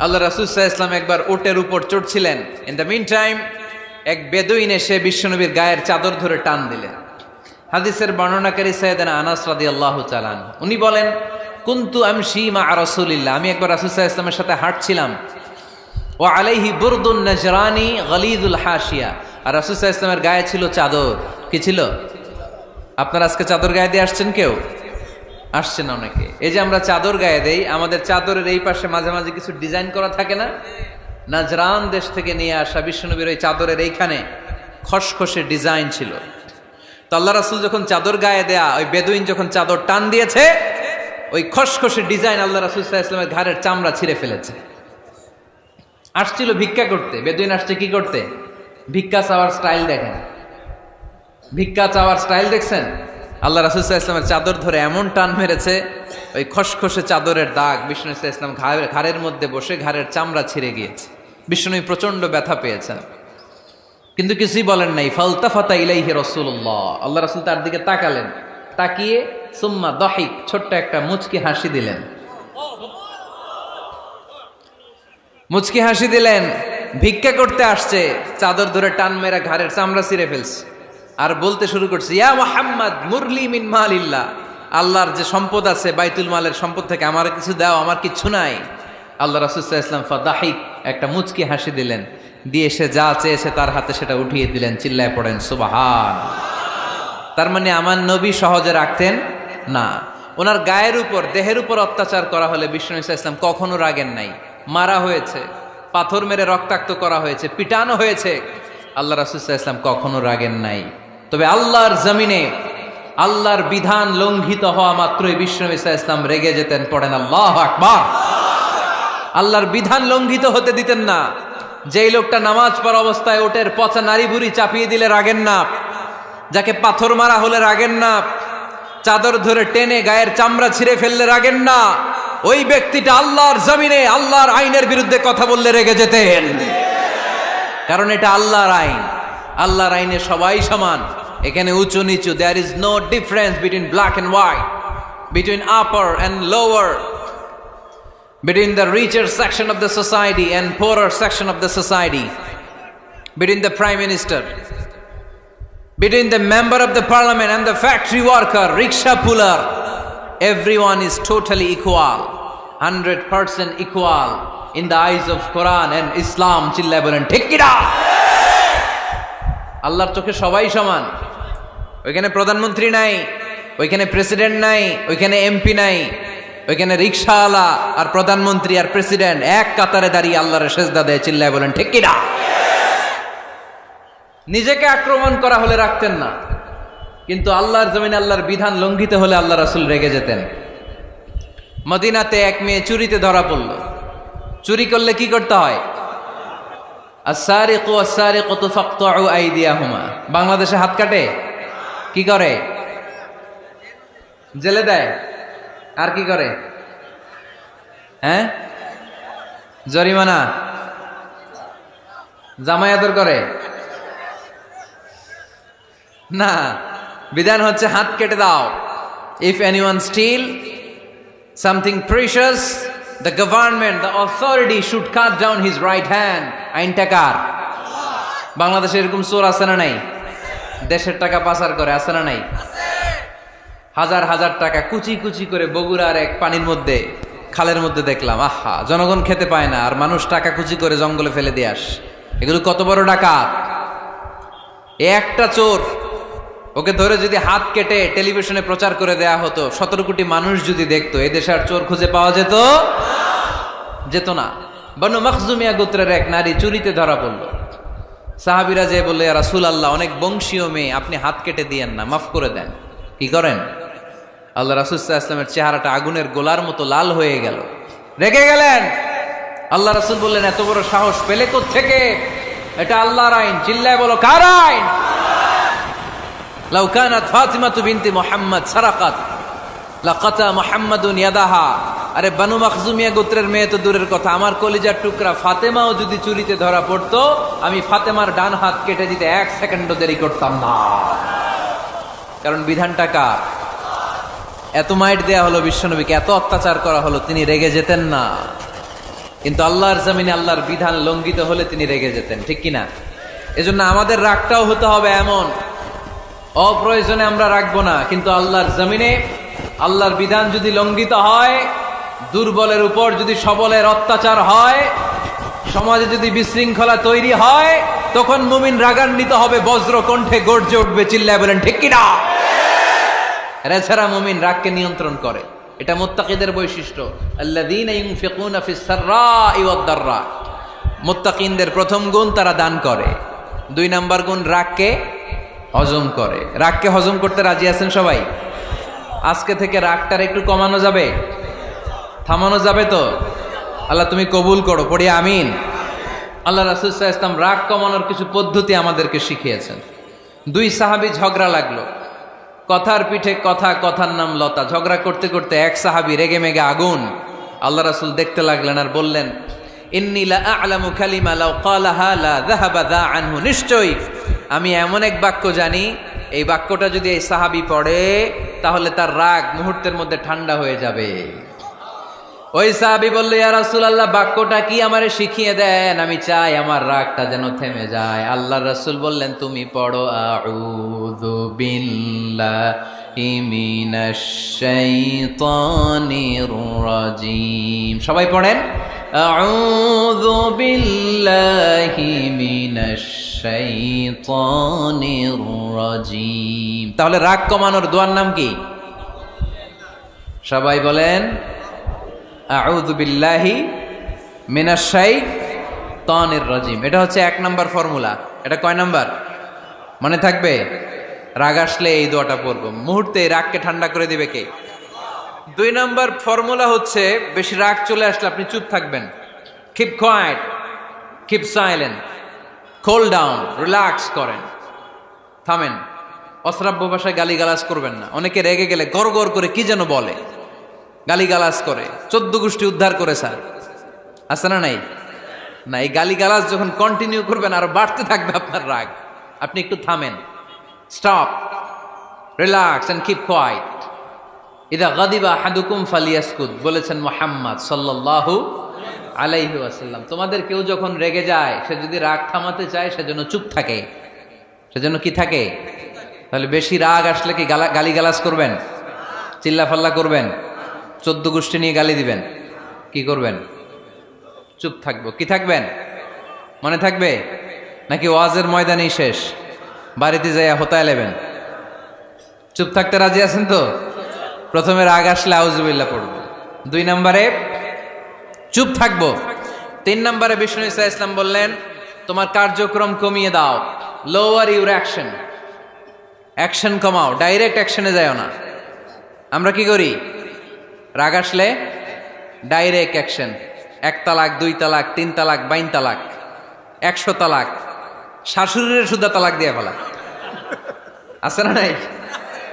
আল্লাহ রাসূল সাল্লাল্লাহু আলাইহি ওয়াসাল্লাম একবার উটের উপর চড়ছিলেন। ইন দ্য মিন টাইম এক বেদুইন এসে বিশ্বনবীর গায়ের চাদর ধরে টান দিলেন। হাদিসের বর্ণনাকারী সাইয়েদনা আনাস রাদিয়াল্লাহু তাআলা আনহু, উনি বলেন, কুনতু আমশি মা রাসূলিল্লাহ, আমি একবার রাসূল সাল্লাল্লাহু আলাইহি ওয়াসাল্লামের সাথে হাঁটছিলাম। ওয়া আলাইহি বুরদুন নাজরানি গলিযুল হাশিয়া, আর রাসূল সাল্লাল্লাহু আলাইহি ওয়াসাল্লামের গায়ে ছিল চাদর। কি ছিল? আপনারা আজকে চাদর গায়ে দিয়ে আসছেন? কেউ আসছেন? অনেকে। এই যে আমরা চাদর গায়ে দেই, আমাদের চাদরের এই পাশে মাঝে মাঝে কিছু ডিজাইন করা থাকে না? নাজরান দেশ থেকে নিয়ে আসা বিশ্বনবীর ওই চাদরের এইখানে খসখসে ডিজাইন ছিল। তো আল্লাহ রাসূল যখন চাদর গায়ে দেয়া, ওই বেদুইন যখন চাদর টান দিয়েছে, ওই খসখসে ডিজাইন আল্লাহ রাসূল সাল্লাল্লাহু আলাইহি ওয়াসাল্লামের ঘাড়ের চামড়া ছিঁড়ে ফেলেছে। আসছিল ভিক্ষা করতে, বেদুইন আসছে কি করতে? ভিক্ষা চাওয়ার স্টাইল দেখেন, ভিক্ষা চাওয়ার স্টাইল দেখছেন? আল্লাহ রাসূল সাল্লাল্লাহু আলাইহি ওয়াসাল্লামের চাদর ধরে এমন টান মেরেছে, ওই খসখসে চাদরের দাগ বিষ্ণু সাল্লাল্লাহু আলাইহি ওয়াসাল্লাম ঘাড়ের মধ্যে বসে ঘাড়ের চামড়া ছিঁড়ে গিয়েছে। বিষ্ণু প্রচন্ড ব্যথা পেয়েছেন, কিন্তু কিছুই বলেন নাই। ফালতাফাতা ইলাইহি রাসূলুল্লাহ, আল্লাহ রাসূল তার দিকে তাকালেন, তাকিয়ে সুম্মা দাহিক, ছোট্ট একটা মুচকি হাসি দিলেন। মুচকি হাসি দিলেন। ভিক্ষা করতে আসছে, চাদর ধরে টান মেরা ঘাড়ের চামড়া ছিঁড়ে ফেলছে, আর বলতে শুরু করছে, ইয়া মুহাম্মদ মুরলি মিন মালিল্লাহ, আল্লাহর যে সম্পদ আছে বাইতুল মালের সম্পদ থেকে আমার কিছু দাও, আমার কিচ্ছু নাই। আল্লাহ রাসূল সাল্লাল্লাহু আলাইহি ওয়াসাল্লাম ফাদাহিক, একটা মুচকি হাসি দিলেন, দিয়ে সে যা চেয়েছে তার হাতে সেটা উঠিয়ে দিলেন। চিল্লায় পড়েন সুবহান। তার মানে আমার নবী সহজে রাখতেন না। ওনার গায়ের উপর, দেহের উপর অত্যাচার করা হলে বিষ্ণু সাল্লাল্লাহু আলাইহি ওয়াসাল্লাম কখনো রাগেন নাই। মারা হয়েছে, পাথর মেরে রক্তাক্ত করা হয়েছে, পিটানো হয়েছে, আল্লাহ রাসূল সাল্লাল্লাহু আলাইহি ওয়াসাল্লাম কখনো রাগেন নাই। তবে আল্লাহর জমিনে আল্লাহর বিধান লঙ্ঘিত হওয়া মাত্রই বিশ্বনবী সাল্লাল্লাহু আলাইহি ওয়াসাল্লাম রেগে যেতেন। পড়েন আল্লাহু আকবার। আল্লাহর বিধান লঙ্ঘিত হতে দিতেন না। যেই লোকটা নামাজ পড়া অবস্থায় ওটের পচা নারী বুড়ি চাপিয়ে দিলে রাগেন না, যাকে পাথর মারা হলে রাগেন না, চাদর ধরে টেনে গায়ের চামড়া ছিঁড়ে ফেললে রাগেন না, ওই ব্যক্তিটা আল্লাহর জমিনে আল্লাহর আইনের বিরুদ্ধে কথা বললে রেগে যেতেন। কারণ এটা আল্লাহর আইন। আল্লাহর আইনে সবাই সমান, এখানে উঁচু নিচু, there is no difference between black and white, between upper and lower, between the richer section of the society and poorer section of the society, between the prime minister, between the member of the parliament and the factory worker, rickshaw puller, everyone is totally equal, 100% equal in the eyes of Quran and Islam. চিল্লায় বলেন ঠিক কি না? আল্লাহর চোখে সবাই সমান। ওইখানে প্রধানমন্ত্রী নাই, ওইখানে প্রেসিডেন্ট নাই, ওইখানে এমপি নাই, ওইখানে রিকশাওয়ালা আর প্রধানমন্ত্রী আর প্রেসিডেন্ট এক কাতারে দাঁড়িয়ে আল্লাহর সেজদা দেয়। চিল্লায় বলেন ঠিক কি না? নিজেকে আক্রমণ করা হলে রাখতেন না, কিন্তু আল্লাহর জমিনে আল্লাহর বিধান লঙ্ঘিত হলে আল্লাহ রাসূল রেগে যেতেন। মদিনাতে এক মেয়ে চুরিতে ধরা পড়ল। চুরি করলে কি করতে হয়? আস-সারিকু ওয়াস-সারিকাতু ফাকতাউ আইদিয়াহুমা। বাংলাদেশে হাত কাটে, কি করে? জেলে দেয়। আর কি করে? হ্যাঁ, জরিমানা, জামাই আদর করে না। বিধান হচ্ছে হাত কেটে দাও। If anyone steal something precious, the government, the authority should cut down his right hand. আইনটা কার? বাংলাদেশে এরকম চোর আছে না নাই? দেশের টাকা পাচার করে, আছে না নাই? হাজার হাজার টাকা কুচি কুচি করে বগুড়ার এক পানির মধ্যে, খালের মধ্যে দেখলাম। আহা, জনগণ খেতে পায় না আর মানুষ টাকা কুচি করে জঙ্গলে ফেলে দিয়ে আস। এগুলো কত বড় ডাকাত! একটা চোর, ওকে ধরে যদি হাত কেটে টেলিভিশনে প্রচার করে দেয়া হতো, 17 কোটি মানুষ যদি দেখতো, এই দেশে আর চোর খুঁজে পাওয়া যেত না। বনু মখজুমিয়া গোত্রের এক নারী চুরিতে ধরা পড়ল। সাহাবীরা যে বললে, ইয়া রাসূলুল্লাহ, অনেক বংশীয় মেয়ে, আপনি হাত কেটে দিয়েন না, মাফ করে দেন। কি করেন? আল্লাহ রাসূল সাল্লাল্লাহু আলাইহি ওয়াসাল্লামের চেহারাটা আগুনের গোলার মতো লাল হয়ে গেল, রেগে গেলেন। আল্লাহ রাসূল বললেন, এত বড় সাহস পেলে কোত্থেকে? এটা আল্লাহর আইন। চিল্লায় বলো, কার আইন? লাউ কানাত ফাতিমাতু বিনতি মুহাম্মদ সারাকাত লাকাতা মুহাম্মাদুন ইয়াদাহা। আরে বনু মখজুমিয়া গোত্রের মেয়ে তো দূরের কথা, আমার কলিজার টুকরা ফাতেমাও যদি চুরিতে ধরা পড়তো, আমি ফাতেমার ডান হাত কেটে দিতে 1 সেকেন্ডও দেরি করতাম না। কারণ বিধানটা কার? এত মাইট দেয়া হলো বিশ্বনবীকে, এত অত্যাচার করা হলো, তিনি রেগে যেতেন না। কিন্তু আল্লাহর জমিনে আল্লাহর বিধান লঙ্ঘিত হলে তিনি রেগে যেতেন, ঠিক কিনা? এজন্য আমাদের রাগটাও হতে হবে এমন, অপ্রয়োজনে আমরা রাখবো না। কিন্তু আল্লাহর জমিনে আল্লাহর বিধান যদি লঙ্ঘিত হয়, দুর্বলের উপর যদি সবলের অত্যাচার হয়, সমাজে যদি বিশৃঙ্খলা তৈরি হয়, তখন মুমিন রাগান্বিত হবে, বজ্র কণ্ঠে গর্জে উঠবে। চিল্লায় বলেন ঠিক কিনা? এছাড়া মুমিন রাগকে নিয়ন্ত্রণ করে। এটা মুত্তাকিদের বৈশিষ্ট্য। আল্লাযীনা ইউনফিকুনা ফিস সাররাই ওয়াদ দাররা। মুত্তাকিনদের প্রথম গুণ, তারা দান করে। 2 নাম্বার গুণ, রাগকে হজম করে। রাগকে হজম করতে রাজি আছেন সবাই? আজকে থেকে রাগটার একটু কমানো যাবে, থামানো যাবে তো? আল্লাহ তুমি কবুল করো, পড়ি আমিন। আল্লাহ রাসূল সাল্লাল্লাহু আলাইহি ওয়াসাল্লাম রাগ কমানোর কিছু পদ্ধতি আমাদেরকে শিখিয়েছেন। 2 সাহাবী ঝগড়া লাগলো, কথার পিঠে কথা, কথার নাম লতা। ঝগড়া করতে করতে এক সাহাবী রেগে মেগে আগুন। আল্লাহ রাসূল দেখতে লাগলেন আর বললেন, ইন্নী লা আ'লামু কালিমা লাউ ক্বালাহা লা যাহাবা যা আনহু। নিশ্চয়ই আমি এমন এক বাক্য জানি, এই বাক্যটা যদি এই সাহাবী পড়ে, তাহলে তার রাগ মুহূর্তের মধ্যে ঠান্ডা হয়ে যাবে। ওই সাহাবী বলল, ইয়া রাসূলুল্লাহ, বাক্যটা কি আমারে শিখিয়ে দেন, আমি চাই আমার রাগটা যেন থেমে যায়। আল্লাহর রাসূল বললেন, তুমি পড়ো, আউযু বিল্লাহি মিনাশ শাইতানির রাজীম। সবাই পড়েন, আউযু বিল্লাহি মিনাশ শাইতানির রাজীম। তাহলে রাগ কমানোর দোয়ার নাম কি? সবাই বলেন, আউযু বিল্লাহি মিনাশ শাইতানির রাজীম। এটা হচ্ছে 1 নাম্বার ফর্মুলা। এটা কয় নাম্বার? মনে থাকবে? রাগ আসলে এই দোয়াটা পড়বো, মুহূর্তে রাগকে ঠান্ডা করে দিবে কে? 2 নম্বর ফর্মুলা হচ্ছে, বেশি রাগ চলে আসলে আপনি চুপ থাকবেন। Keep quiet, keep silent, cool down, relax করেন, থামেন। অশ্রাব্য ভাষায় গালিগালাজ করবেন না। অনেকে রেগে গেলে গড় গড় করে কি যেন বলে, গালিগালাজ করে, 14 গোষ্ঠী উদ্ধার করে স্যার, আছে না নাই? না, এই গালিগালাজ যখন কন্টিনিউ করবেন আরো বাড়তে থাকবে আপনার রাগ। আপনি একটু থামেন, stop, relax and keep quiet. ইদা গাদিবা আহাদুকুম ফালিয়াসকুত বলেছেন মুহাম্মদ সাল্লাল্লাহু আলাইহি ওয়াসাল্লাম। তোমাদের কেউ যখন রেগে যায়, সে যদি রাগ থামাতে চায় সেজন্য চুপ থাকে, সেজন্য কি থাকে? তাহলে বেশি রাগ আসলে কি গালিগালাজ করবেন, চিল্লাফাল্লা করবেন, 14 গোষ্ঠী নিয়ে গালি দিবেন, কি করবেন? চুপ থাকবো। কি থাকবেন? মনে থাকবে নাকি ওয়াজের ময়দানেই শেষ, বাড়িতে যাইয়া হোতায় লেবেন? চুপ থাকতে রাজি আছেন তো? প্রথমে রাগ আসলে আউযুবিল্লাহ পড়ব, 2 নম্বরে চুপ থাকবো, 3 নম্বরে বিষ্ণু ঈসা ইসলাম বললেন তোমার কার্যক্রম কমিয়ে দাও, লোয়ার ইউর অ্যাকশন, অ্যাকশন কমাও, ডাইরেক্ট অ্যাকশনে যাও না। আমরা কি করি? রাগ আসলে ডাইরেক্ট অ্যাকশন, 1 তালাক, 2 তালাক, 3 তালাক, 22 তালাক, 100 তালাক, শাশুড়ির সুদ্ধা তালাক দিয়ে ফেলা, আছে না নাই?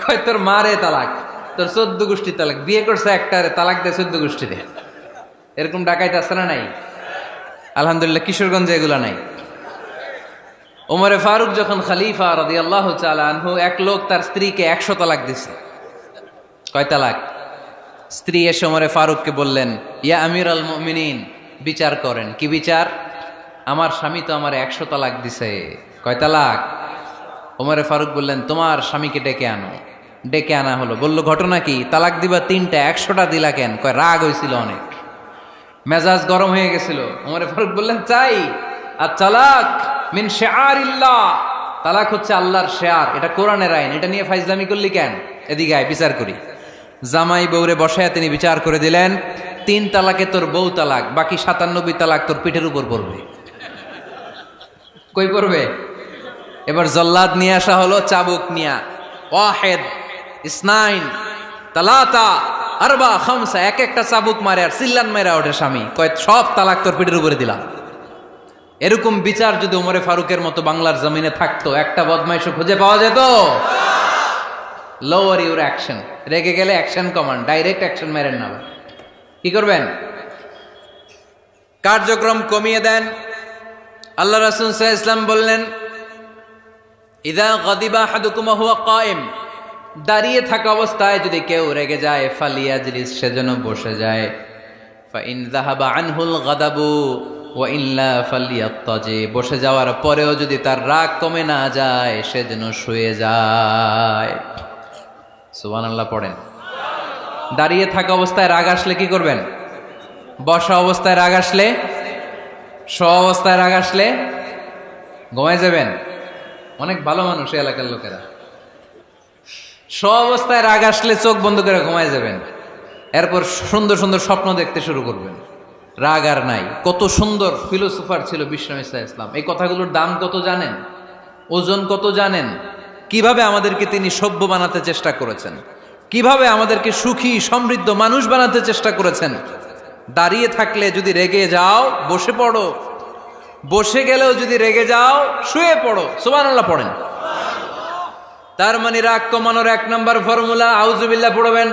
কয় তোর মারে তালাক, তোর 14 গোষ্ঠী তালাক, বিয়ে করছে একটারে তালাক দেয় 14 গোষ্ঠীতে, এরকম ডাকাইতে আছে না নাই? আলহামদুলিল্লাহ কিশোরগঞ্জে এগুলা নাই। ওমরে ফারুক যখন খলিফা রাদিয়াল্লাহু তাআলা আনহু, এক লোক তার স্ত্রীকে 100 তালাক দিছে। কয় তালাক? স্ত্রী এসে ওমরে ফারুককে বললেন, ইয়া আমিরুল মুমিনিন, বিচার করেন। কি বিচার? আমার স্বামী তো আমার 100 তালাক দিছে। কয় তালাক? ওমরে ফারুক বললেন, তোমার স্বামীকে ডেকে আনো। ডেকে আনা হলো। বলল, ঘটনা কি? তালাক দিবা 3টা, 100টা দিলা কেন? কয় রাগ হয়েছিল অনেক, মেজাজ গরম হয়ে গেছিল। ওমরে ফারুক বললেন, চাই আর তালাক মিন শিআরিল্লাহ, তালাক হচ্ছে আল্লাহর শেয়ার, এটা কোরআনের আইন, এটা নিয়ে ফাইজলামি করলি কেন? এদিকে আয়, বিচার করি। জামাই বউরে বসায় তিনি বিচার করে দিলেন, 3 তালাকে তোর বউ তালাক, বাকি 97 তালাক তোর পিঠের উপর পড়বে। কই পড়বে? এবার জল্লাদ নিয়ে আসা হলো, চাবুক নিয়া, ওয়াহেদ, ইসনাইন, তালাতা, আরবা, খামসা, এক একটা চাবুক মারে আর চিল্লান মেরা ওঠে স্বামী, কয় সব তালাক তোর পিঠের উপরে দিলাম। এরকম বিচার যদি ওমরে ফারুকের মতো বাংলার জমিনে থাকতো, একটা বদমাইশও খুঁজে পাওয়া যেত? লোয়ার ইউর অ্যাকশন, রেগে গেলে অ্যাকশন কমান, ডাইরেক্ট অ্যাকশন মেরেন না। কি করবেন? কার্যক্রম কমিয়ে দেন। আল্লাহ রাসূল সাল্লাল্লাহু আলাইহি ওয়াসাল্লাম বললেন, ইযা গাদিবা আহাদুকুম ওয়া হুয়া কায়েম, দাঁড়িয়ে থাকা অবস্থায় যদি কেউ রেগে যায়, ফালিয়াজলিস, সেজন্য বসে যায়। ফাইন যাহাবা আনহুল গাদাবু ওয়া ইল্লা ফালিয়াত্তাজি, বসে যাওয়ার পরেও যদি তার রাগ কমে না যায়, সেজন্য শুয়ে যায়। সুবহানাল্লাহ পড়েন। দাঁড়িয়ে থাকা অবস্থায় রাগ আসলে কি করবেন? বসা অবস্থায় রাগ আসলে, শোয়া অবস্থায় রাগ আসলে ঘুমায় যাবেন। অনেক ভালো মানুষ এই এলাকার লোকেরা। শোয়া অবস্থায় রাগ আসলে চোখ বন্ধ করে ঘুমায় যাবেন, এরপর সুন্দর সুন্দর স্বপ্ন দেখতে শুরু করবেন। রাগ আর নাই। কত সুন্দর ফিলোসোফার ছিল বিষ্ণু ঈসা ইসলাম। এই কথাগুলোর দাম কত জানেন? ওজন কত জানেন? কিভাবে আমাদেরকে তিনি সভ্য বানাতে চেষ্টা করেছেন, কিভাবে আমাদেরকে সুখী সমৃদ্ধ মানুষ বানাতে চেষ্টা করেছেন। দাঁড়িয়ে থাকলে যদি রেগে যাও, বসে পড়ো, বসে গেলেও যদি রেগে যাও, শুয়ে পড়ো। সুবহানাল্লাহ পড়েন। তার মানে রাগ কমানোর 1 নম্বর ফর্মুলা আউযুবিল্লাহ পড়বেন,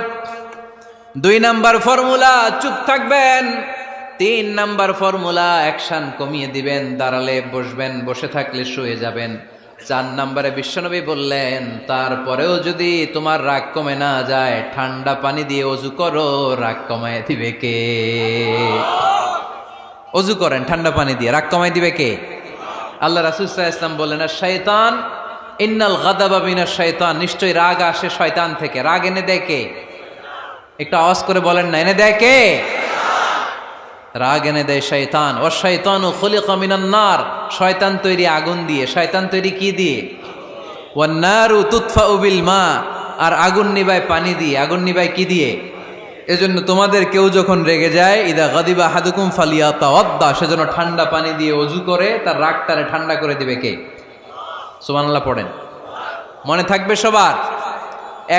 2 নম্বর ফর্মুলা চুপ থাকবেন, 3 নম্বর ফর্মুলা অ্যাকশন কমিয়ে দিবেন, দাঁড়ালে বসবেন, বসে থাকলে শুয়ে যাবেন। 4 নম্বরে বিশ্বনবী বললেন, তারপরেও যদি তোমার রাগ কমে না যায়, ঠান্ডা পানি দিয়ে ওযু করো, রাগ কমায় দিবে কে? ওযু করেন ঠান্ডা পানি দিয়ে, রাগ কমায় দিবে কে? আল্লাহ রাসূল সাল্লাল্লাহু আলাইহি ওয়াসাল্লাম বললেন, আর শয়তান, ইন্নাল গাদাবা মিনাশ শয়তান, নিশ্চয়ই রাগ আসে শয়তান থেকে। রাগ এনে দেয় কে? একটু আওয়াজ করে বলেন না, এনে দেয় কে? রাগ এনে দেয় শয়তান। ও শয়তানু খুলিকা মিনান নার, শয়তান তৈরি আগুন দিয়ে। শয়তান তৈরি কি দিয়ে? ওয়ান নারু তুতফাউ বিল মা, আর আগুন নিবায় পানি দিয়ে। আগুন নিবায় কি দিয়ে? এজন্য তোমাদের কেউ যখন রেগে যায়, ইদা গাদিবা আহাদুকুম ফালিয়াতাওয়াদ্দা, সেজন্য ঠান্ডা পানি দিয়ে ওযু করে তার রাগটারে ঠান্ডা করে দিবে কে? সুবহানাল্লাহ পড়েন। মনে থাকবে সবার?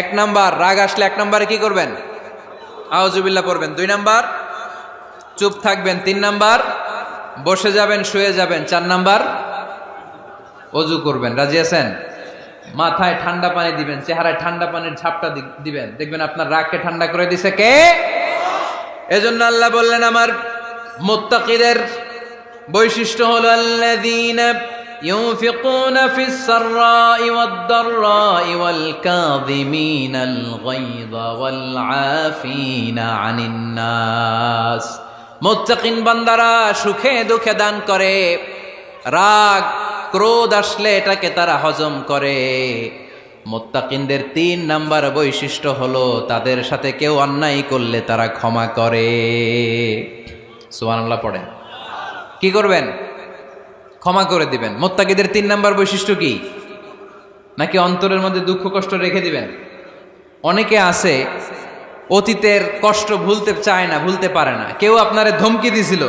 1 নাম্বার, রাগ আসলে 1 নম্বরে কি করবেন? আউযুবিল্লাহ পড়বেন। 2 নাম্বার, চুপ থাকবেন। 3 নাম্বার, বসে যাবেন, শুয়ে যাবেন। 4 নাম্বার, ওযু করবেন। রাজি আছেন? মাথায় ঠান্ডা পানি দিবেন, চেহারায় ঠান্ডা পানির ঝাপটা দিবেন, দেখবেন আপনার রাগকে ঠান্ডা করে দিছে কে? এজন্য আল্লাহ বললেন আমার মুত্তাকিদের বৈশিষ্ট্য হলো আল্লাযীনা ইউনফিকুনা ফিস সাররাই ওয়াদ দাররাই ওয়াল কাযিমিনাল গায়যা ওয়াল আফিনা আনিন নাস। মুত্তাকিন বান্দারা সুখে দুঃখে দান করে, রাগ ক্রোধ আসলে এটাকে তারা হজম করে। মুত্তাকিনদের 3 নাম্বার বৈশিষ্ট্য হলো তাদের সাথে কেউ অন্যায় করলে তারা ক্ষমা করে। সুবহানাল্লাহ পড়েন। কি করবেন? ক্ষমা করে দিবেন। মুত্তাকিদের 3 নাম্বার বৈশিষ্ট্য কি? নাকি অন্তরের মধ্যে দুঃখ কষ্ট রেখে দিবেন? অনেকে আছে অতীতের কষ্ট ভুলতে চায় না, ভুলতে পারে না। কেউ আপনারে ধমকি দিছিল,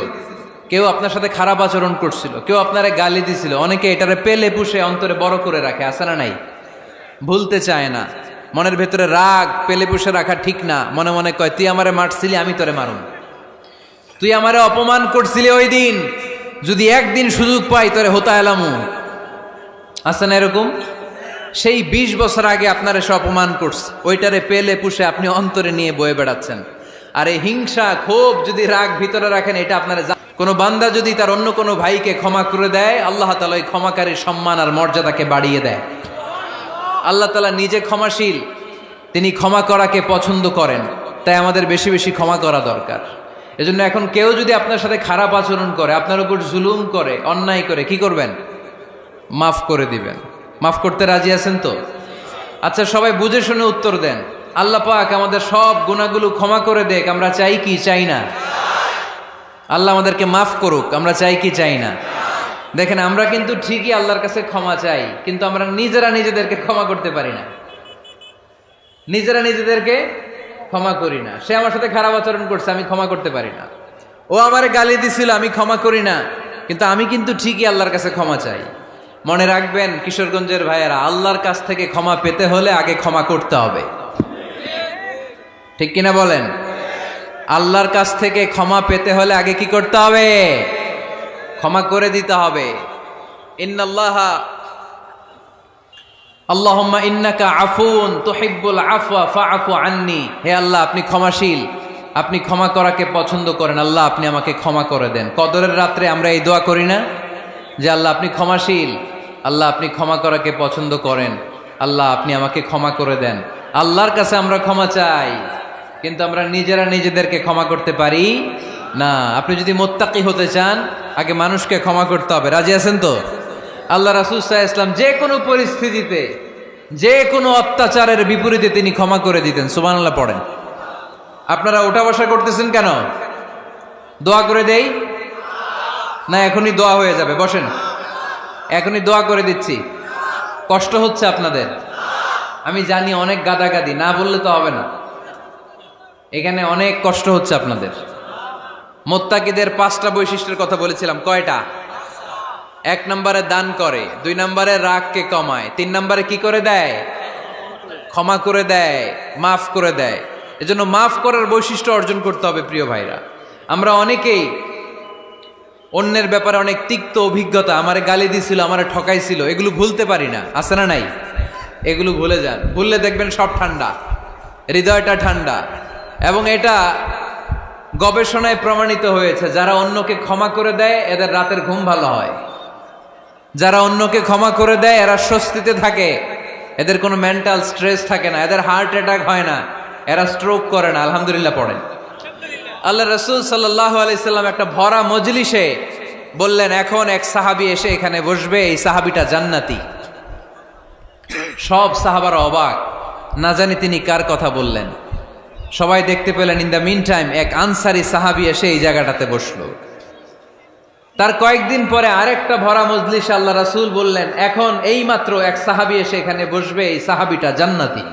কেউ আপনার সাথে খারাপ আচরণ করছিল, কেউ আপনারে গালি দিছিল, অনেকে এটারে পেলে পুষে অন্তরে বড় করে রাখে, আছে না নাই? ভুলতে চায় না। মনের ভেতরে রাগ পেলে পুষে রাখা ঠিক না। মনে মনে কয় তুই আমারে মারছিলি, আমি তোরে মারুম। তুই আমারে অপমান করছিলি ওই দিন, যদি একদিন সুযোগ পাই তোরে হতা এলামু। আছে না এরকম? সেই 20 বছর আগে আপনারে সে অপমান করছে, ওইটারে পেলে পুষে আপনি অন্তরে নিয়ে বয়ে বেড়াচ্ছেন। আর এই হিংসা ক্ষোভ যদি রাগ ভিতরে রাখেন, এটা আপনারা কোনো বান্দা যদি তার অন্য কোনো ভাইকে ক্ষমা করে দেয়, আল্লাহ তাআলা ওই ক্ষমাকারীর সম্মান আর মর্যাদাকে বাড়িয়ে দেয়। আল্লাহ তাআলা নিজে ক্ষমাশীল, তিনি ক্ষমা করাকে পছন্দ করেন। তাই আমাদের বেশি বেশি ক্ষমা করা দরকার। এজন্য এখন কেউ যদি আপনার সাথে খারাপ আচরণ করে, আপনার উপর জুলুম করে, অন্যায় করে, কি করবেন? মাফ করে দিবেন। মাফ করতে রাজি আছেন তো? আচ্ছা, সবাই বুঝে শুনে উত্তর দেন। আল্লাহ পাক আমাদের সব গুনাহগুলো ক্ষমা করে দেখ, আমরা চাই কি চাই না? আল্লাহ আমাদেরকে মাফ করুক, আমরা চাই কি চাই না? দেখেন, আমরা কিন্তু ঠিকই আল্লাহর কাছে ক্ষমা চাই, কিন্তু আমরা নিজেরা নিজেদেরকে ক্ষমা করতে পারি না। নিজেরা নিজেদেরকে ক্ষমা করি না। সে আমার সাথে খারাপ আচরণ করছে, আমি ক্ষমা করতে পারি না। ও আমারে গালি দিছিল, আমি ক্ষমা করি না, কিন্তু আমি কিন্তু ঠিকই আল্লাহর কাছে ক্ষমা চাই। মনে রাখবেন কিশোরগঞ্জের ভাইয়েরা, আল্লাহর কাছ থেকে ক্ষমা পেতে হলে আগে ক্ষমা করতে হবে। ঠিক কিনা বলেন? আল্লাহর কাছ থেকে ক্ষমা পেতে হলে আগে কি করতে হবে? ক্ষমা করে দিতে হবে। ইন্নাল্লাহা আল্লাহুম্মা ইন্নাকা আফুন তুহিব্বুল আফওয়া ফাআফু আন্নি। হে আল্লাহ, আপনি ক্ষমাশীল, আপনি ক্ষমা করাকে পছন্দ করেন। আল্লাহ, আপনি আমাকে ক্ষমা করে দেন। কদরের রাত্রে আমরা এই দোয়া করি না যে আল্লাহ আপনি ক্ষমাশীল, আল্লাহ আপনি ক্ষমা করাকে পছন্দ করেন, আল্লাহ আপনি আমাকে ক্ষমা করে দেন। আল্লাহর কাছে আমরা ক্ষমা চাই, কিন্তু আমরা নিজেরা নিজেদেরকে ক্ষমা করতে পারি না। আপনি যদি মুত্তাকি হতে চান, আগে মানুষকে ক্ষমা করতে হবে। রাজি আছেন তো? আল্লাহ রাসূল সাল্লাল্লাহু আলাইহি ওয়াসাল্লাম যে কোনো পরিস্থিতিতে, যে কোনো অত্যাচারের বিপরীতে তিনি ক্ষমা করে দিতেন। সুবহানাল্লাহ পড়েন। আপনারা ওঠা বসা করতেছেন কেন? দোয়া করে দেই না? এখনই দোয়া হয়ে যাবে, বসেন। এখনই দোয়া করে দিচ্ছি। কষ্ট হচ্ছে আপনাদের? আমি জানি অনেক গাদাগাদি, না বললে তো হবে না। এখানে অনেক কষ্ট হচ্ছে আপনাদের। মুত্তাকিদের 5টা বৈশিষ্ট্যের কথা বলেছিলাম, কয়টা? 1 নম্বরে দান করে, 2 নম্বরে রাগকে কমায়, 3 নম্বরে কি করে দেয়? ক্ষমা করে দেয়, মাফ করে দেয়। এজন্য মাফ করার বৈশিষ্ট্য অর্জন করতে হবে প্রিয় ভাইরা। আমরা অনেকেই অন্যের ব্যাপারে অনেক তিক্ত অভিজ্ঞতা, আমারে গালি দিছিল, আমারে ঠকাইছিল, এগুলো ভুলতে পারি না। আছে না নাই? এগুলো ভুলে যান। ভুললে দেখবেন সব ঠান্ডা, হৃদয়টা ঠান্ডা। এবং এটা গবেষণায় প্রমাণিত হয়েছে, যারা অন্যকে ক্ষমা করে দেয় এদের রাতের ঘুম ভালো হয়। যারা অন্যকে ক্ষমা করে দেয় এরা স্বস্তিতে থাকে, এদের কোনো মেন্টাল স্ট্রেস থাকে না, এদের হার্ট অ্যাটাক হয় না, এরা স্ট্রোক করে না। আলহামদুলিল্লাহ পড়েন। আল্লাহ রাসূল সাল্লাল্লাহু আলাইহি সাল্লাম একটা ভরা মজলিসে বললেন, এখন এক সাহাবী এসে এখানে বসবে, এই সাহাবীটা জান্নাতি। সব সাহাবারা অবাক, না জানি তিনি কার কথা বললেন। সবাই দেখতে পেলেন ইন দ্য মিন টাইম এক আনসারি সাহাবী এসে এই জায়গাটাতে বসলো। তার কয়েকদিন পরে আরেকটা ভরা মজলিসে আল্লাহ রাসূল বললেন, এখন এই মাত্র এক সাহাবী এসে এখানে বসবে, এই সাহাবীটা জান্নাতি।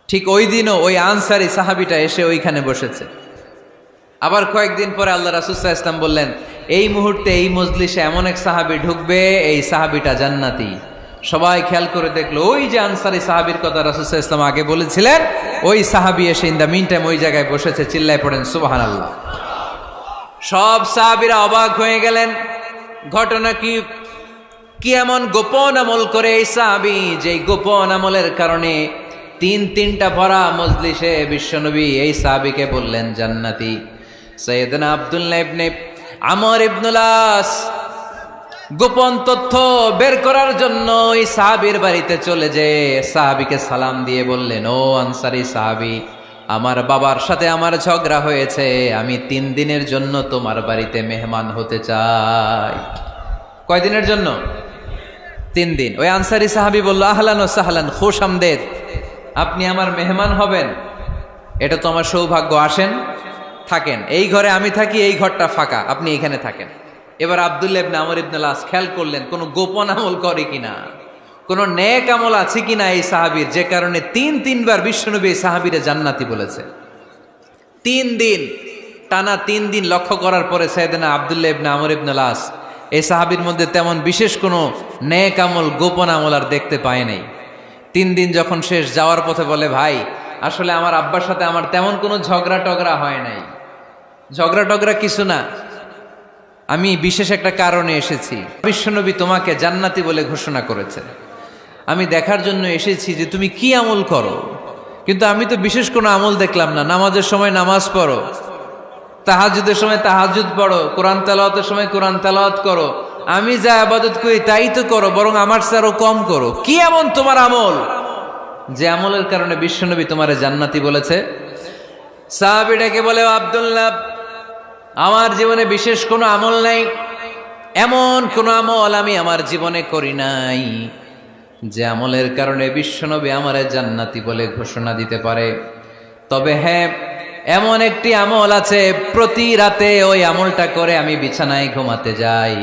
ঠিক ওই দিনও ওই আনসারি সাহাবীটা এসে ওইখানে বসেছে। আবার কয়েকদিন পরে আল্লাহ রাসূল সাল্লাল্লাহু আলাইহি ওয়াসাল্লাম বললেন, এই মুহূর্তে এই মজলিসে এমন এক সাহাবী ঢুকবে, এই সাহাবীটা জান্নাতি। সবাই খেয়াল করে দেখলো ওই যে আনসারী সাহাবীর কথা রাসূল সাল্লাল্লাহু আলাইহি ওয়াসাল্লাম আগে বলেছিলেন, ওই সাহাবী এসে ইন দ্য মিন টাইম ওই জায়গায় বসেছে। চিল্লায় পড়েন সুবহানাল্লাহ। সব সাহাবীরা অবাক হয়ে গেলেন। ঘটনা কি এমন গোপন আমল করে এই সাহাবী, যে গোপন আমলের কারণে তিনটা ভরা মজলিসে বিশ্বনবী এই সাহাবীকে বললেন জান্নাতি। সাইয়েদনা আব্দুল্লাহ ইবনে আমর ইবনুল আস গোপন তথ্য বের করার জন্য ওই সাহাবীর বাড়িতে চলে যেয়ে সাহাবীকে সালাম দিয়ে বললেন, ও আনসারী সাহাবী, আমার বাবার সাথে আমার ঝগড়া হয়েছে, আমি 3 দিনের জন্য তোমার বাড়িতে মেহমান হতে চাই। কয়দিনের জন্য? 3 দিন। ওই আনসারী সাহাবী বলল, আহলান ও সাহলান, খুশ আমদেদ, আপনি আমার মেহমান হবেন, এটা তো আমার সৌভাগ্য, আসেন থাকেন, এই ঘরে আমি থাকি, এই ঘরটা ফাঁকা, আপনি এখানে থাকেন। এবার আব্দুল্লাহ ইবনে আমর ইবনুল আস খেয়াল করলেন কোনো গোপন আমল করে কিনা, কোনো নেক আমল আছে কিনা এই সাহাবীর, যে কারণে 3বার বিশ্বনবী এই সাহাবীরে জান্নাতি বলেছে। 3 দিন টানা 3 দিন লক্ষ্য করার পরে সাইয়েদনা আব্দুল্লাহ ইবনে আমর ইবনুল আস এই সাহাবীর মধ্যে তেমন বিশেষ কোনো নেক আমল, গোপন আমল আর দেখতে পায় নাই। 3 দিন যখন শেষ, যাওয়ার পথে বলে, ভাই আসলে আমার আব্বার সাথে আমার তেমন কোনো ঝগড়া টগড়া হয় নাই, ঝগড়া টগড়া কিছু না, আমি বিশেষ একটা কারণে এসেছি। বিশ্বনবী তোমাকে জান্নাতি বলে ঘোষণা করেছে, আমি দেখার জন্য এসেছি যে তুমি কি আমল করো, কিন্তু আমি তো বিশেষ কোনো আমল দেখলাম না। নামাজের সময় নামাজ পড়ো, তাহাজ্জুদের সময় তাহাজ্জুদ পড়ো, কোরআন তেলাওয়াতের সময় কোরআন তেলাওয়াত করো, আমি যা ইবাদত করি তাই তো করো, বরং আমার চেয়ে আরো কম করো। কি এমন তোমার আমল যে আমলের কারণে বিশ্বনবী তোমারে জান্নাতি বলেছে? সাহাবীটাকে বলে, আব্দুল্লাহ, আমার জীবনে বিশেষ কোনো আমল নাই, এমন কোনো আমল আমি আমার জীবনে করি নাই যে আমলের কারণে বিশ্বনবী আমারে জান্নাতি বলে ঘোষণা দিতে পারে। তবে হ্যাঁ, এমন একটি আমল আছে, প্রতি রাতে ওই আমলটা করে আমি বিছানায় ঘুমাতে যাই।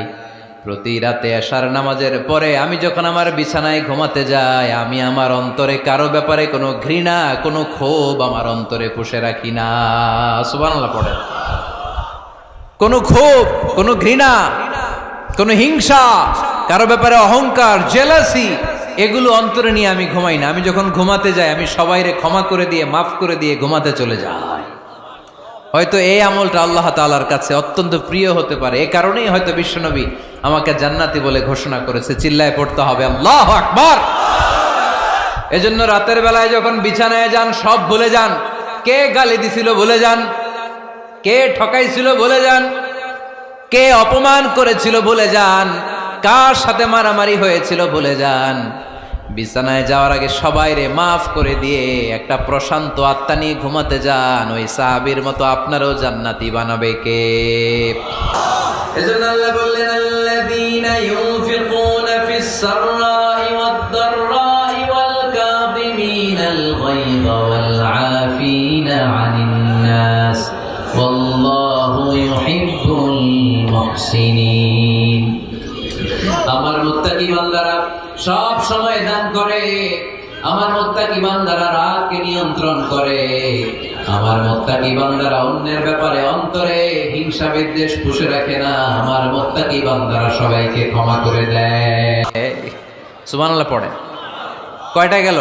প্রতি রাতে এশার নামাজের পরে আমি যখন আমার বিছানায় ঘুমাতে যাই, আমি আমার অন্তরে কারো ব্যাপারে কোনো ঘৃণা, কোনো ক্ষোভ আমার অন্তরে পুষে রাখি না। সুবহানাল্লাহ পড়ে। কোনো ক্ষোভ, কোনো ঘৃণা, কোনো হিংসা, কারো ব্যাপারে অহংকার, জেলাসি, এগুলো অন্তরে নিয়ে আমি ঘুমাই না। আমি যখন ঘুমাতে যাই, আমি সবাইরে ক্ষমা করে দিয়ে, মাফ করে দিয়ে ঘুমাতে চলে যাই। হয়তো এই আমলটা আল্লাহ তাআলার কাছে অত্যন্ত প্রিয় হতে পারে, এ কারণেই হয়তো বিশ্বনবী আমাকে জান্নাতি বলে ঘোষণা করেছে। চিল্লায় পড়তে হবে আল্লাহু আকবার। এজন্য রাতের বেলায় যখন বিছানায় যান, সব ভুলে যান। কে গালি দিছিল ভুলে যান, কে ঠকাইছিল ভুলে যান, কে অপমান করেছিল ভুলে যান, কার সাথে মারামারি হয়েছিল ভুলে যান। বিছানায় যাওয়ার আগে সবাইরে মাফ করে দিয়ে একটা প্রশান্ত আত্মা নিয়ে ঘুমাতে যান। ওই সাহাবীর মতো আপনারও জান্নাতি বানাবে কে? এজন্য আল্লাহ বললেন, আল্লাযীনা ইউনফিকুনা ফিস সাররাই ওয়াদ দাররাই ওয়াল কাযিমিনাল গায়যা ওয়াল আফিনা আনিন নাস ওয়াল্লাহু ইউহিব্বুল মুহসিনিন। আমার মুত্তাকি বান্দারা সব সময় দান করে, আমার মুত্তাকি বান্দারা রাগকে নিয়ন্ত্রণ করে, আমার মুত্তাকি বান্দারা অন্যের ব্যাপারে অন্তরে হিংসা বিদ্বেষ পুষে রাখে না, আমার মুত্তাকি বান্দারা সবাইকে ক্ষমা করে দেয়। সুবহানাল্লাহ পড়ে। কয়টা গেল?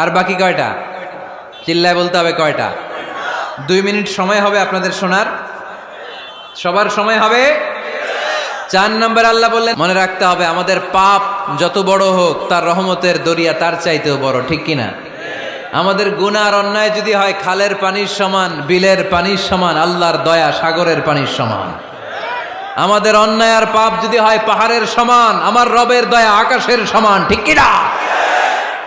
আর বাকি কয়টা? চিল্লায় বলতে হবে কয়টা? 2 মিনিট সময় হবে আপনাদের শোনার, সবার সময় হবে। 4 নম্বর আল্লাহ বললেন, মনে রাখতে হবে আমাদের পাপ যত বড় হোক, তার রহমতের দরিয়া তার চাইতেও বড়, ঠিক কিনা? আমাদের গুনাহ আর অন্যায় যদি হয় খালের পানির সমান, বিলের পানির সমান, আল্লাহর দয়া সাগরের পানির সমান। আমাদের অন্যায় আর পাপ যদি হয় পাহাড়ের সমান, আমার রবের দয়া আকাশের সমান, ঠিক কিনা?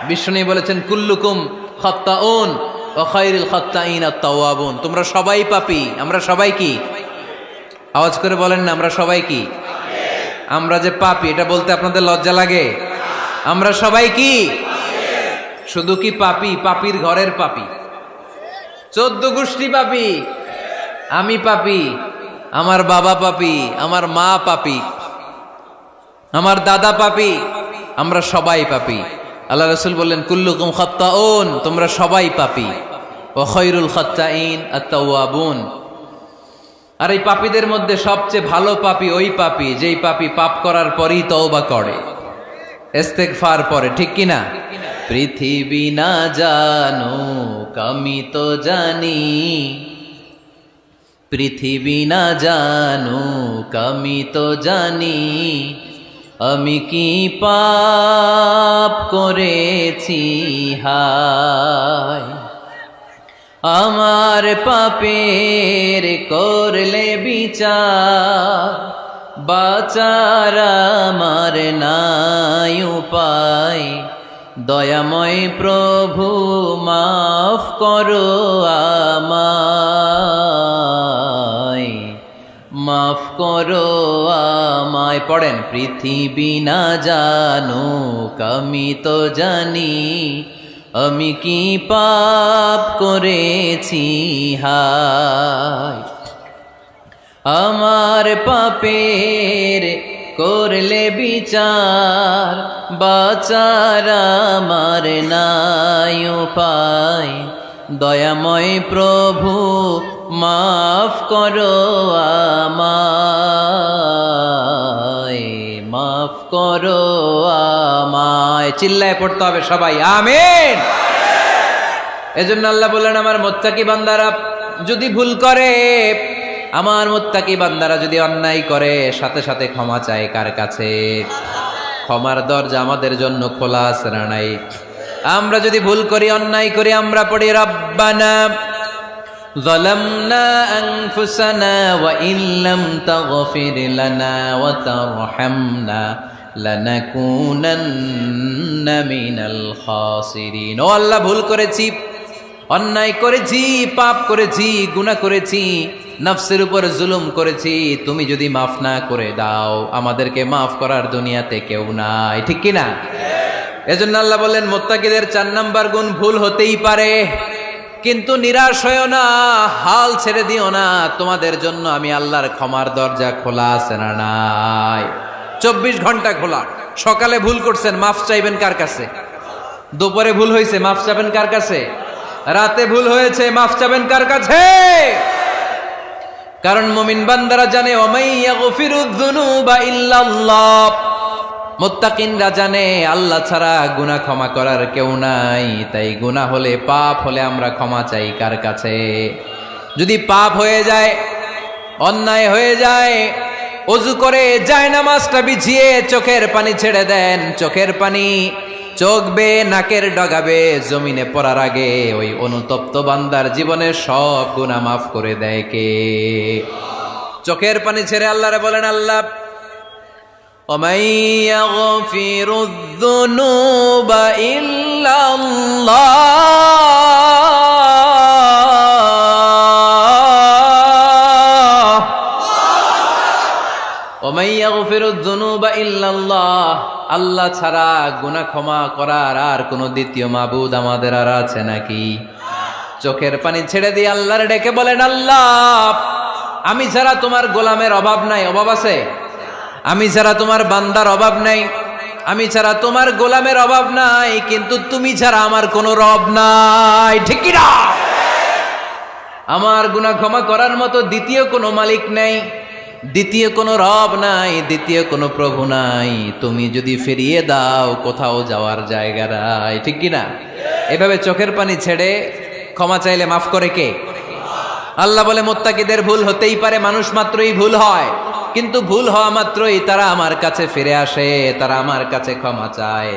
বিষ্ণু বলেছেন, কুল্লুকুম খাত্তাউন ওয়া খায়রুল খাত্তাইন আত-তাওয়াবুন। তোমরা সবাই পাপী। আমরা সবাই কি? আওয়াজ করে বলেন না, আমরা সবাই কি? আমরা যে পাপী, এটা বলতে আপনাদের লজ্জা লাগে? আমরা সবাই কি? শুধু কি পাপী? পাপীর ঘরের পাপী, 14 গোষ্ঠী পাপী। আমি পাপী, আমার বাবা পাপী, আমার মা পাপী, আমার দাদা পাপী, আমরা সবাই পাপী। আল্লাহ রাসূল বললেন, কুল্লুকুম খাত্তাউন, তোমরা সবাই পাপী, ওয়া খায়রুল খাত্তাইন আত-তাওয়াবুন। আর এই পাপীদের মধ্যে সবচেয়ে ভালো পাপী ওই পাপী যেই পাপী পাপ করার পরই তওবা করে। ইস্তেগফার পরে, ঠিক কিনা? পৃথিবী না জানুক আমি তো জানি, পৃথিবী না জানুক আমি তো জানি, আমি কি পাপ করেছি হায়। আমার পাপের করলে বিচার, বাঁচার আমার নাই উপায়। দয়াময় প্রভু মাফ করো আমায়, মাফ করো আমায়। পড়েন, পৃথিবী না জানুক আমি তো জানি, আমি কি পাপ করেছি হায়। আমার পাপের করলে বিচার, বাঁচার আমার নাই উপায়। দয়াময় প্রভু মাফ করো আমায়, মাফ করো আমায়। চিল্লায় পড়তে হবে সবাই, আমিন। এজন্য আল্লাহ বললেন, আমার মুত্তাকি বান্দারা যদি ভুল করে, আমার মুত্তাকি বান্দারা যদি অন্যায় করে, সাথে সাথে ক্ষমা চায় কার কাছে? ক্ষমার দরজা আমাদের জন্য খোলা আছে না নাই? আমরা যদি ভুল করি, অন্যায় করি, আমরা পড়ি রব্বানা যালামনা আনফুসানা ওয়া ইল্লাম তাগফির লানা ওয়া তারহামনা লানাকুনান্না মিনাল খাসিরিন। ও আল্লাহ, ভুল করেছি, অন্যায় করেছি, পাপ করেছি, গুনাহ করেছি, নফসের উপর জুলুম করেছি। তুমি যদি মাফ না করে দাও, আমাদেরকে মাফ করার দুনিয়াতে কেউ নাই, ঠিক কিনা? এজন্য আল্লাহ বললেন, মুত্তাকিদের 4 নাম্বার গুণ, ভুল হতেই পারে কিন্তু নিরাশ হইও না, হাল ছেড়ে দিও না। তোমাদের জন্য আমি আল্লাহর ক্ষমার দরজা খোলা আছে না নাই? 24 ঘন্টা খোলা। সকালে ভুল করছেন, মাফ চাইবেন কার কাছে? দুপুরে ভুল হয়েছে, মাফ চাইবেন কার কাছে? রাতে ভুল হয়েছে, মাফ চাইবেন কার কাছে? কারণ মুমিন বান্দারা জানে, ওয়ামাই ইয়াগফিরুয যুনুবা ইল্লাল্লাহ। মুত্তাকিনরা জানে আল্লাহ ছাড়া গুনাহ ক্ষমা করার কেউ নাই। তাই গুনাহ হলে, পাপ হলে আমরা ক্ষমা চাই কার কাছে? যদি পাপ হয়ে যায়, অন্যায় হয়ে যায়, ওযু করে জায়নামাজটা বিছিয়ে চোখের পানি ছেড়ে দেন। চোখের পানি চোখ বেয়ে নাকের ডগাবে জমিনে পড়ার আগে ওই অনুতপ্ত বান্দার জীবনের সব গুনাহ মাফ করে দেয় কে? চোখের পানি ছেড়ে আল্লাহরে বলেন, আল্লাহ وَمَن يَغْفِرُ الذُّنُوبَ إِلَّا اللَّهُ وَمَن يَغْفِرُ الذُّنُوبَ إِلَّا اللَّهُ। আল্লাহ ছাড়া গুনাহ ক্ষমা করার আর কোনো দ্বিতীয় মাবুদ আমাদের আর আছে নাকি? চোখের পানি ছেড়ে দিয়ে আল্লাহরে ডেকে বলেন, আল্লাহ আমি ছাড়া তোমার গোলামের অভাব নাই। অভাব আছে? আমি ছাড়া তোমার বান্দার অভাব নাই, আমি ছাড়া তোমার গোলামের অভাব নাই, কিন্তু তুমি ছাড়া আমার কোনো রব নাই, ঠিক কি না? আমার গুনাহ ক্ষমা করার মতো দ্বিতীয় কোনো মালিক নাই, দ্বিতীয় কোনো রব নাই, দ্বিতীয় কোনো প্রভু নাই। তুমি যদি ফিরিয়ে দাও, কোথাও যাওয়ার জায়গা নাই, ঠিক কি না? এভাবে চোখের পানি ছেড়ে ক্ষমা চাইলে মাফ করে কে? আল্লাহ বলে, মুত্তাকিদের ভুল হতেই পারে, মানুষ মাত্রই ভুল হয়, কিন্তু ভুল হওয়া মাত্রই তারা আমার কাছে ফিরে আসে, তারা আমার কাছে ক্ষমা চায়।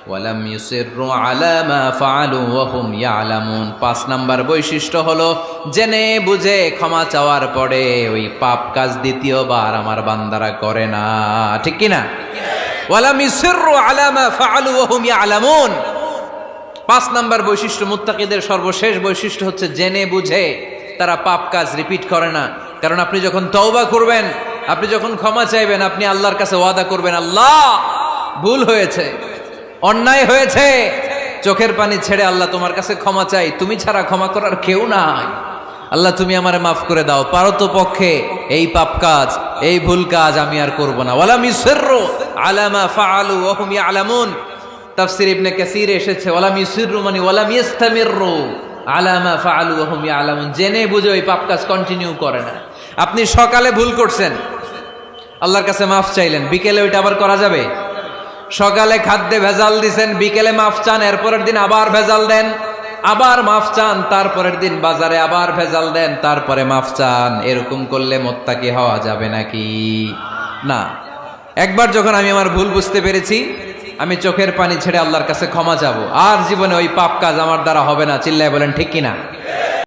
ওয়ালাম ইউসিররু আলা মা ফাআলু ওয়া হুম ইয়ালামুন। 5 নাম্বার বৈশিষ্ট্য হলো, জেনে বুঝে ক্ষমা চাওয়ার পরে ওই পাপ কাজ দ্বিতীয়বার আমার বান্দারা করে না, ঠিক কি না? ওয়ালাম ইউসিররু আলা মা ফাআলু ওয়া হুম ইয়ালামুন। 5 নাম্বার বৈশিষ্ট্য, মুত্তাকিদের সর্বশেষ বৈশিষ্ট্য হচ্ছে জেনে বুঝে তারা পাপ কাজ রিপিট করে না। কারণ আপনি যখন তওবা করবেন, আপনি যখন ক্ষমা চাইবেন, আপনি আল্লাহর কাছে ওয়াদা করবেন, আল্লাহ ভুল হয়েছে, অন্যায় হয়েছে, চোখের পানি ছেড়ে আল্লাহ তোমার কাছে ক্ষমা চাই, তুমি ছাড়া ক্ষমা করার কেউ নাই। আল্লাহ তুমি আমারে মাফ করে দাও, পারতো পক্ষে এই পাপ কাজ, এই ভুল কাজ আমি আর করব না। ওয়ালাম ইউসিররু আলা মা ফাআলু ওয়া হুম ইয়ালামুন। তাফসীর ইবনে কাসীর এসেছে, ওয়ালাম ইউসিররু মানে ওয়ালাম ইস্তামিররু আলা মা ফাআলু ওয়া হুম ইয়ালামুন। জেনে বুঝে ওই পাপ কাজ কন্টিনিউ করে না। আপনি সকালে ভুল করছেন, আল্লাহর কাছে মাফ চাইলেন, বিকেলে ওইটা আবার করা যাবে? সকালে খাদ্যে ভেজাল দিছেন, বিকেলে মাফ চান, এরপরের দিন আবার ভেজাল দেন, আবার মাফ চান, তারপরের দিন বাজারে আবার ভেজাল দেন, তারপরে মাফ চান। এরকম করলে মোত্তাকি হওয়া যাবে নাকি? না। একবার যখন আমি আমার ভুল বুঝতে পেরেছি, আমি চোখের পানি ছেড়ে আল্লাহর কাছে ক্ষমা চাবো, আর জীবনে ওই পাপ কাজ আমার দ্বারা হবে না। চিল্লায় বলেন ঠিক কিনা?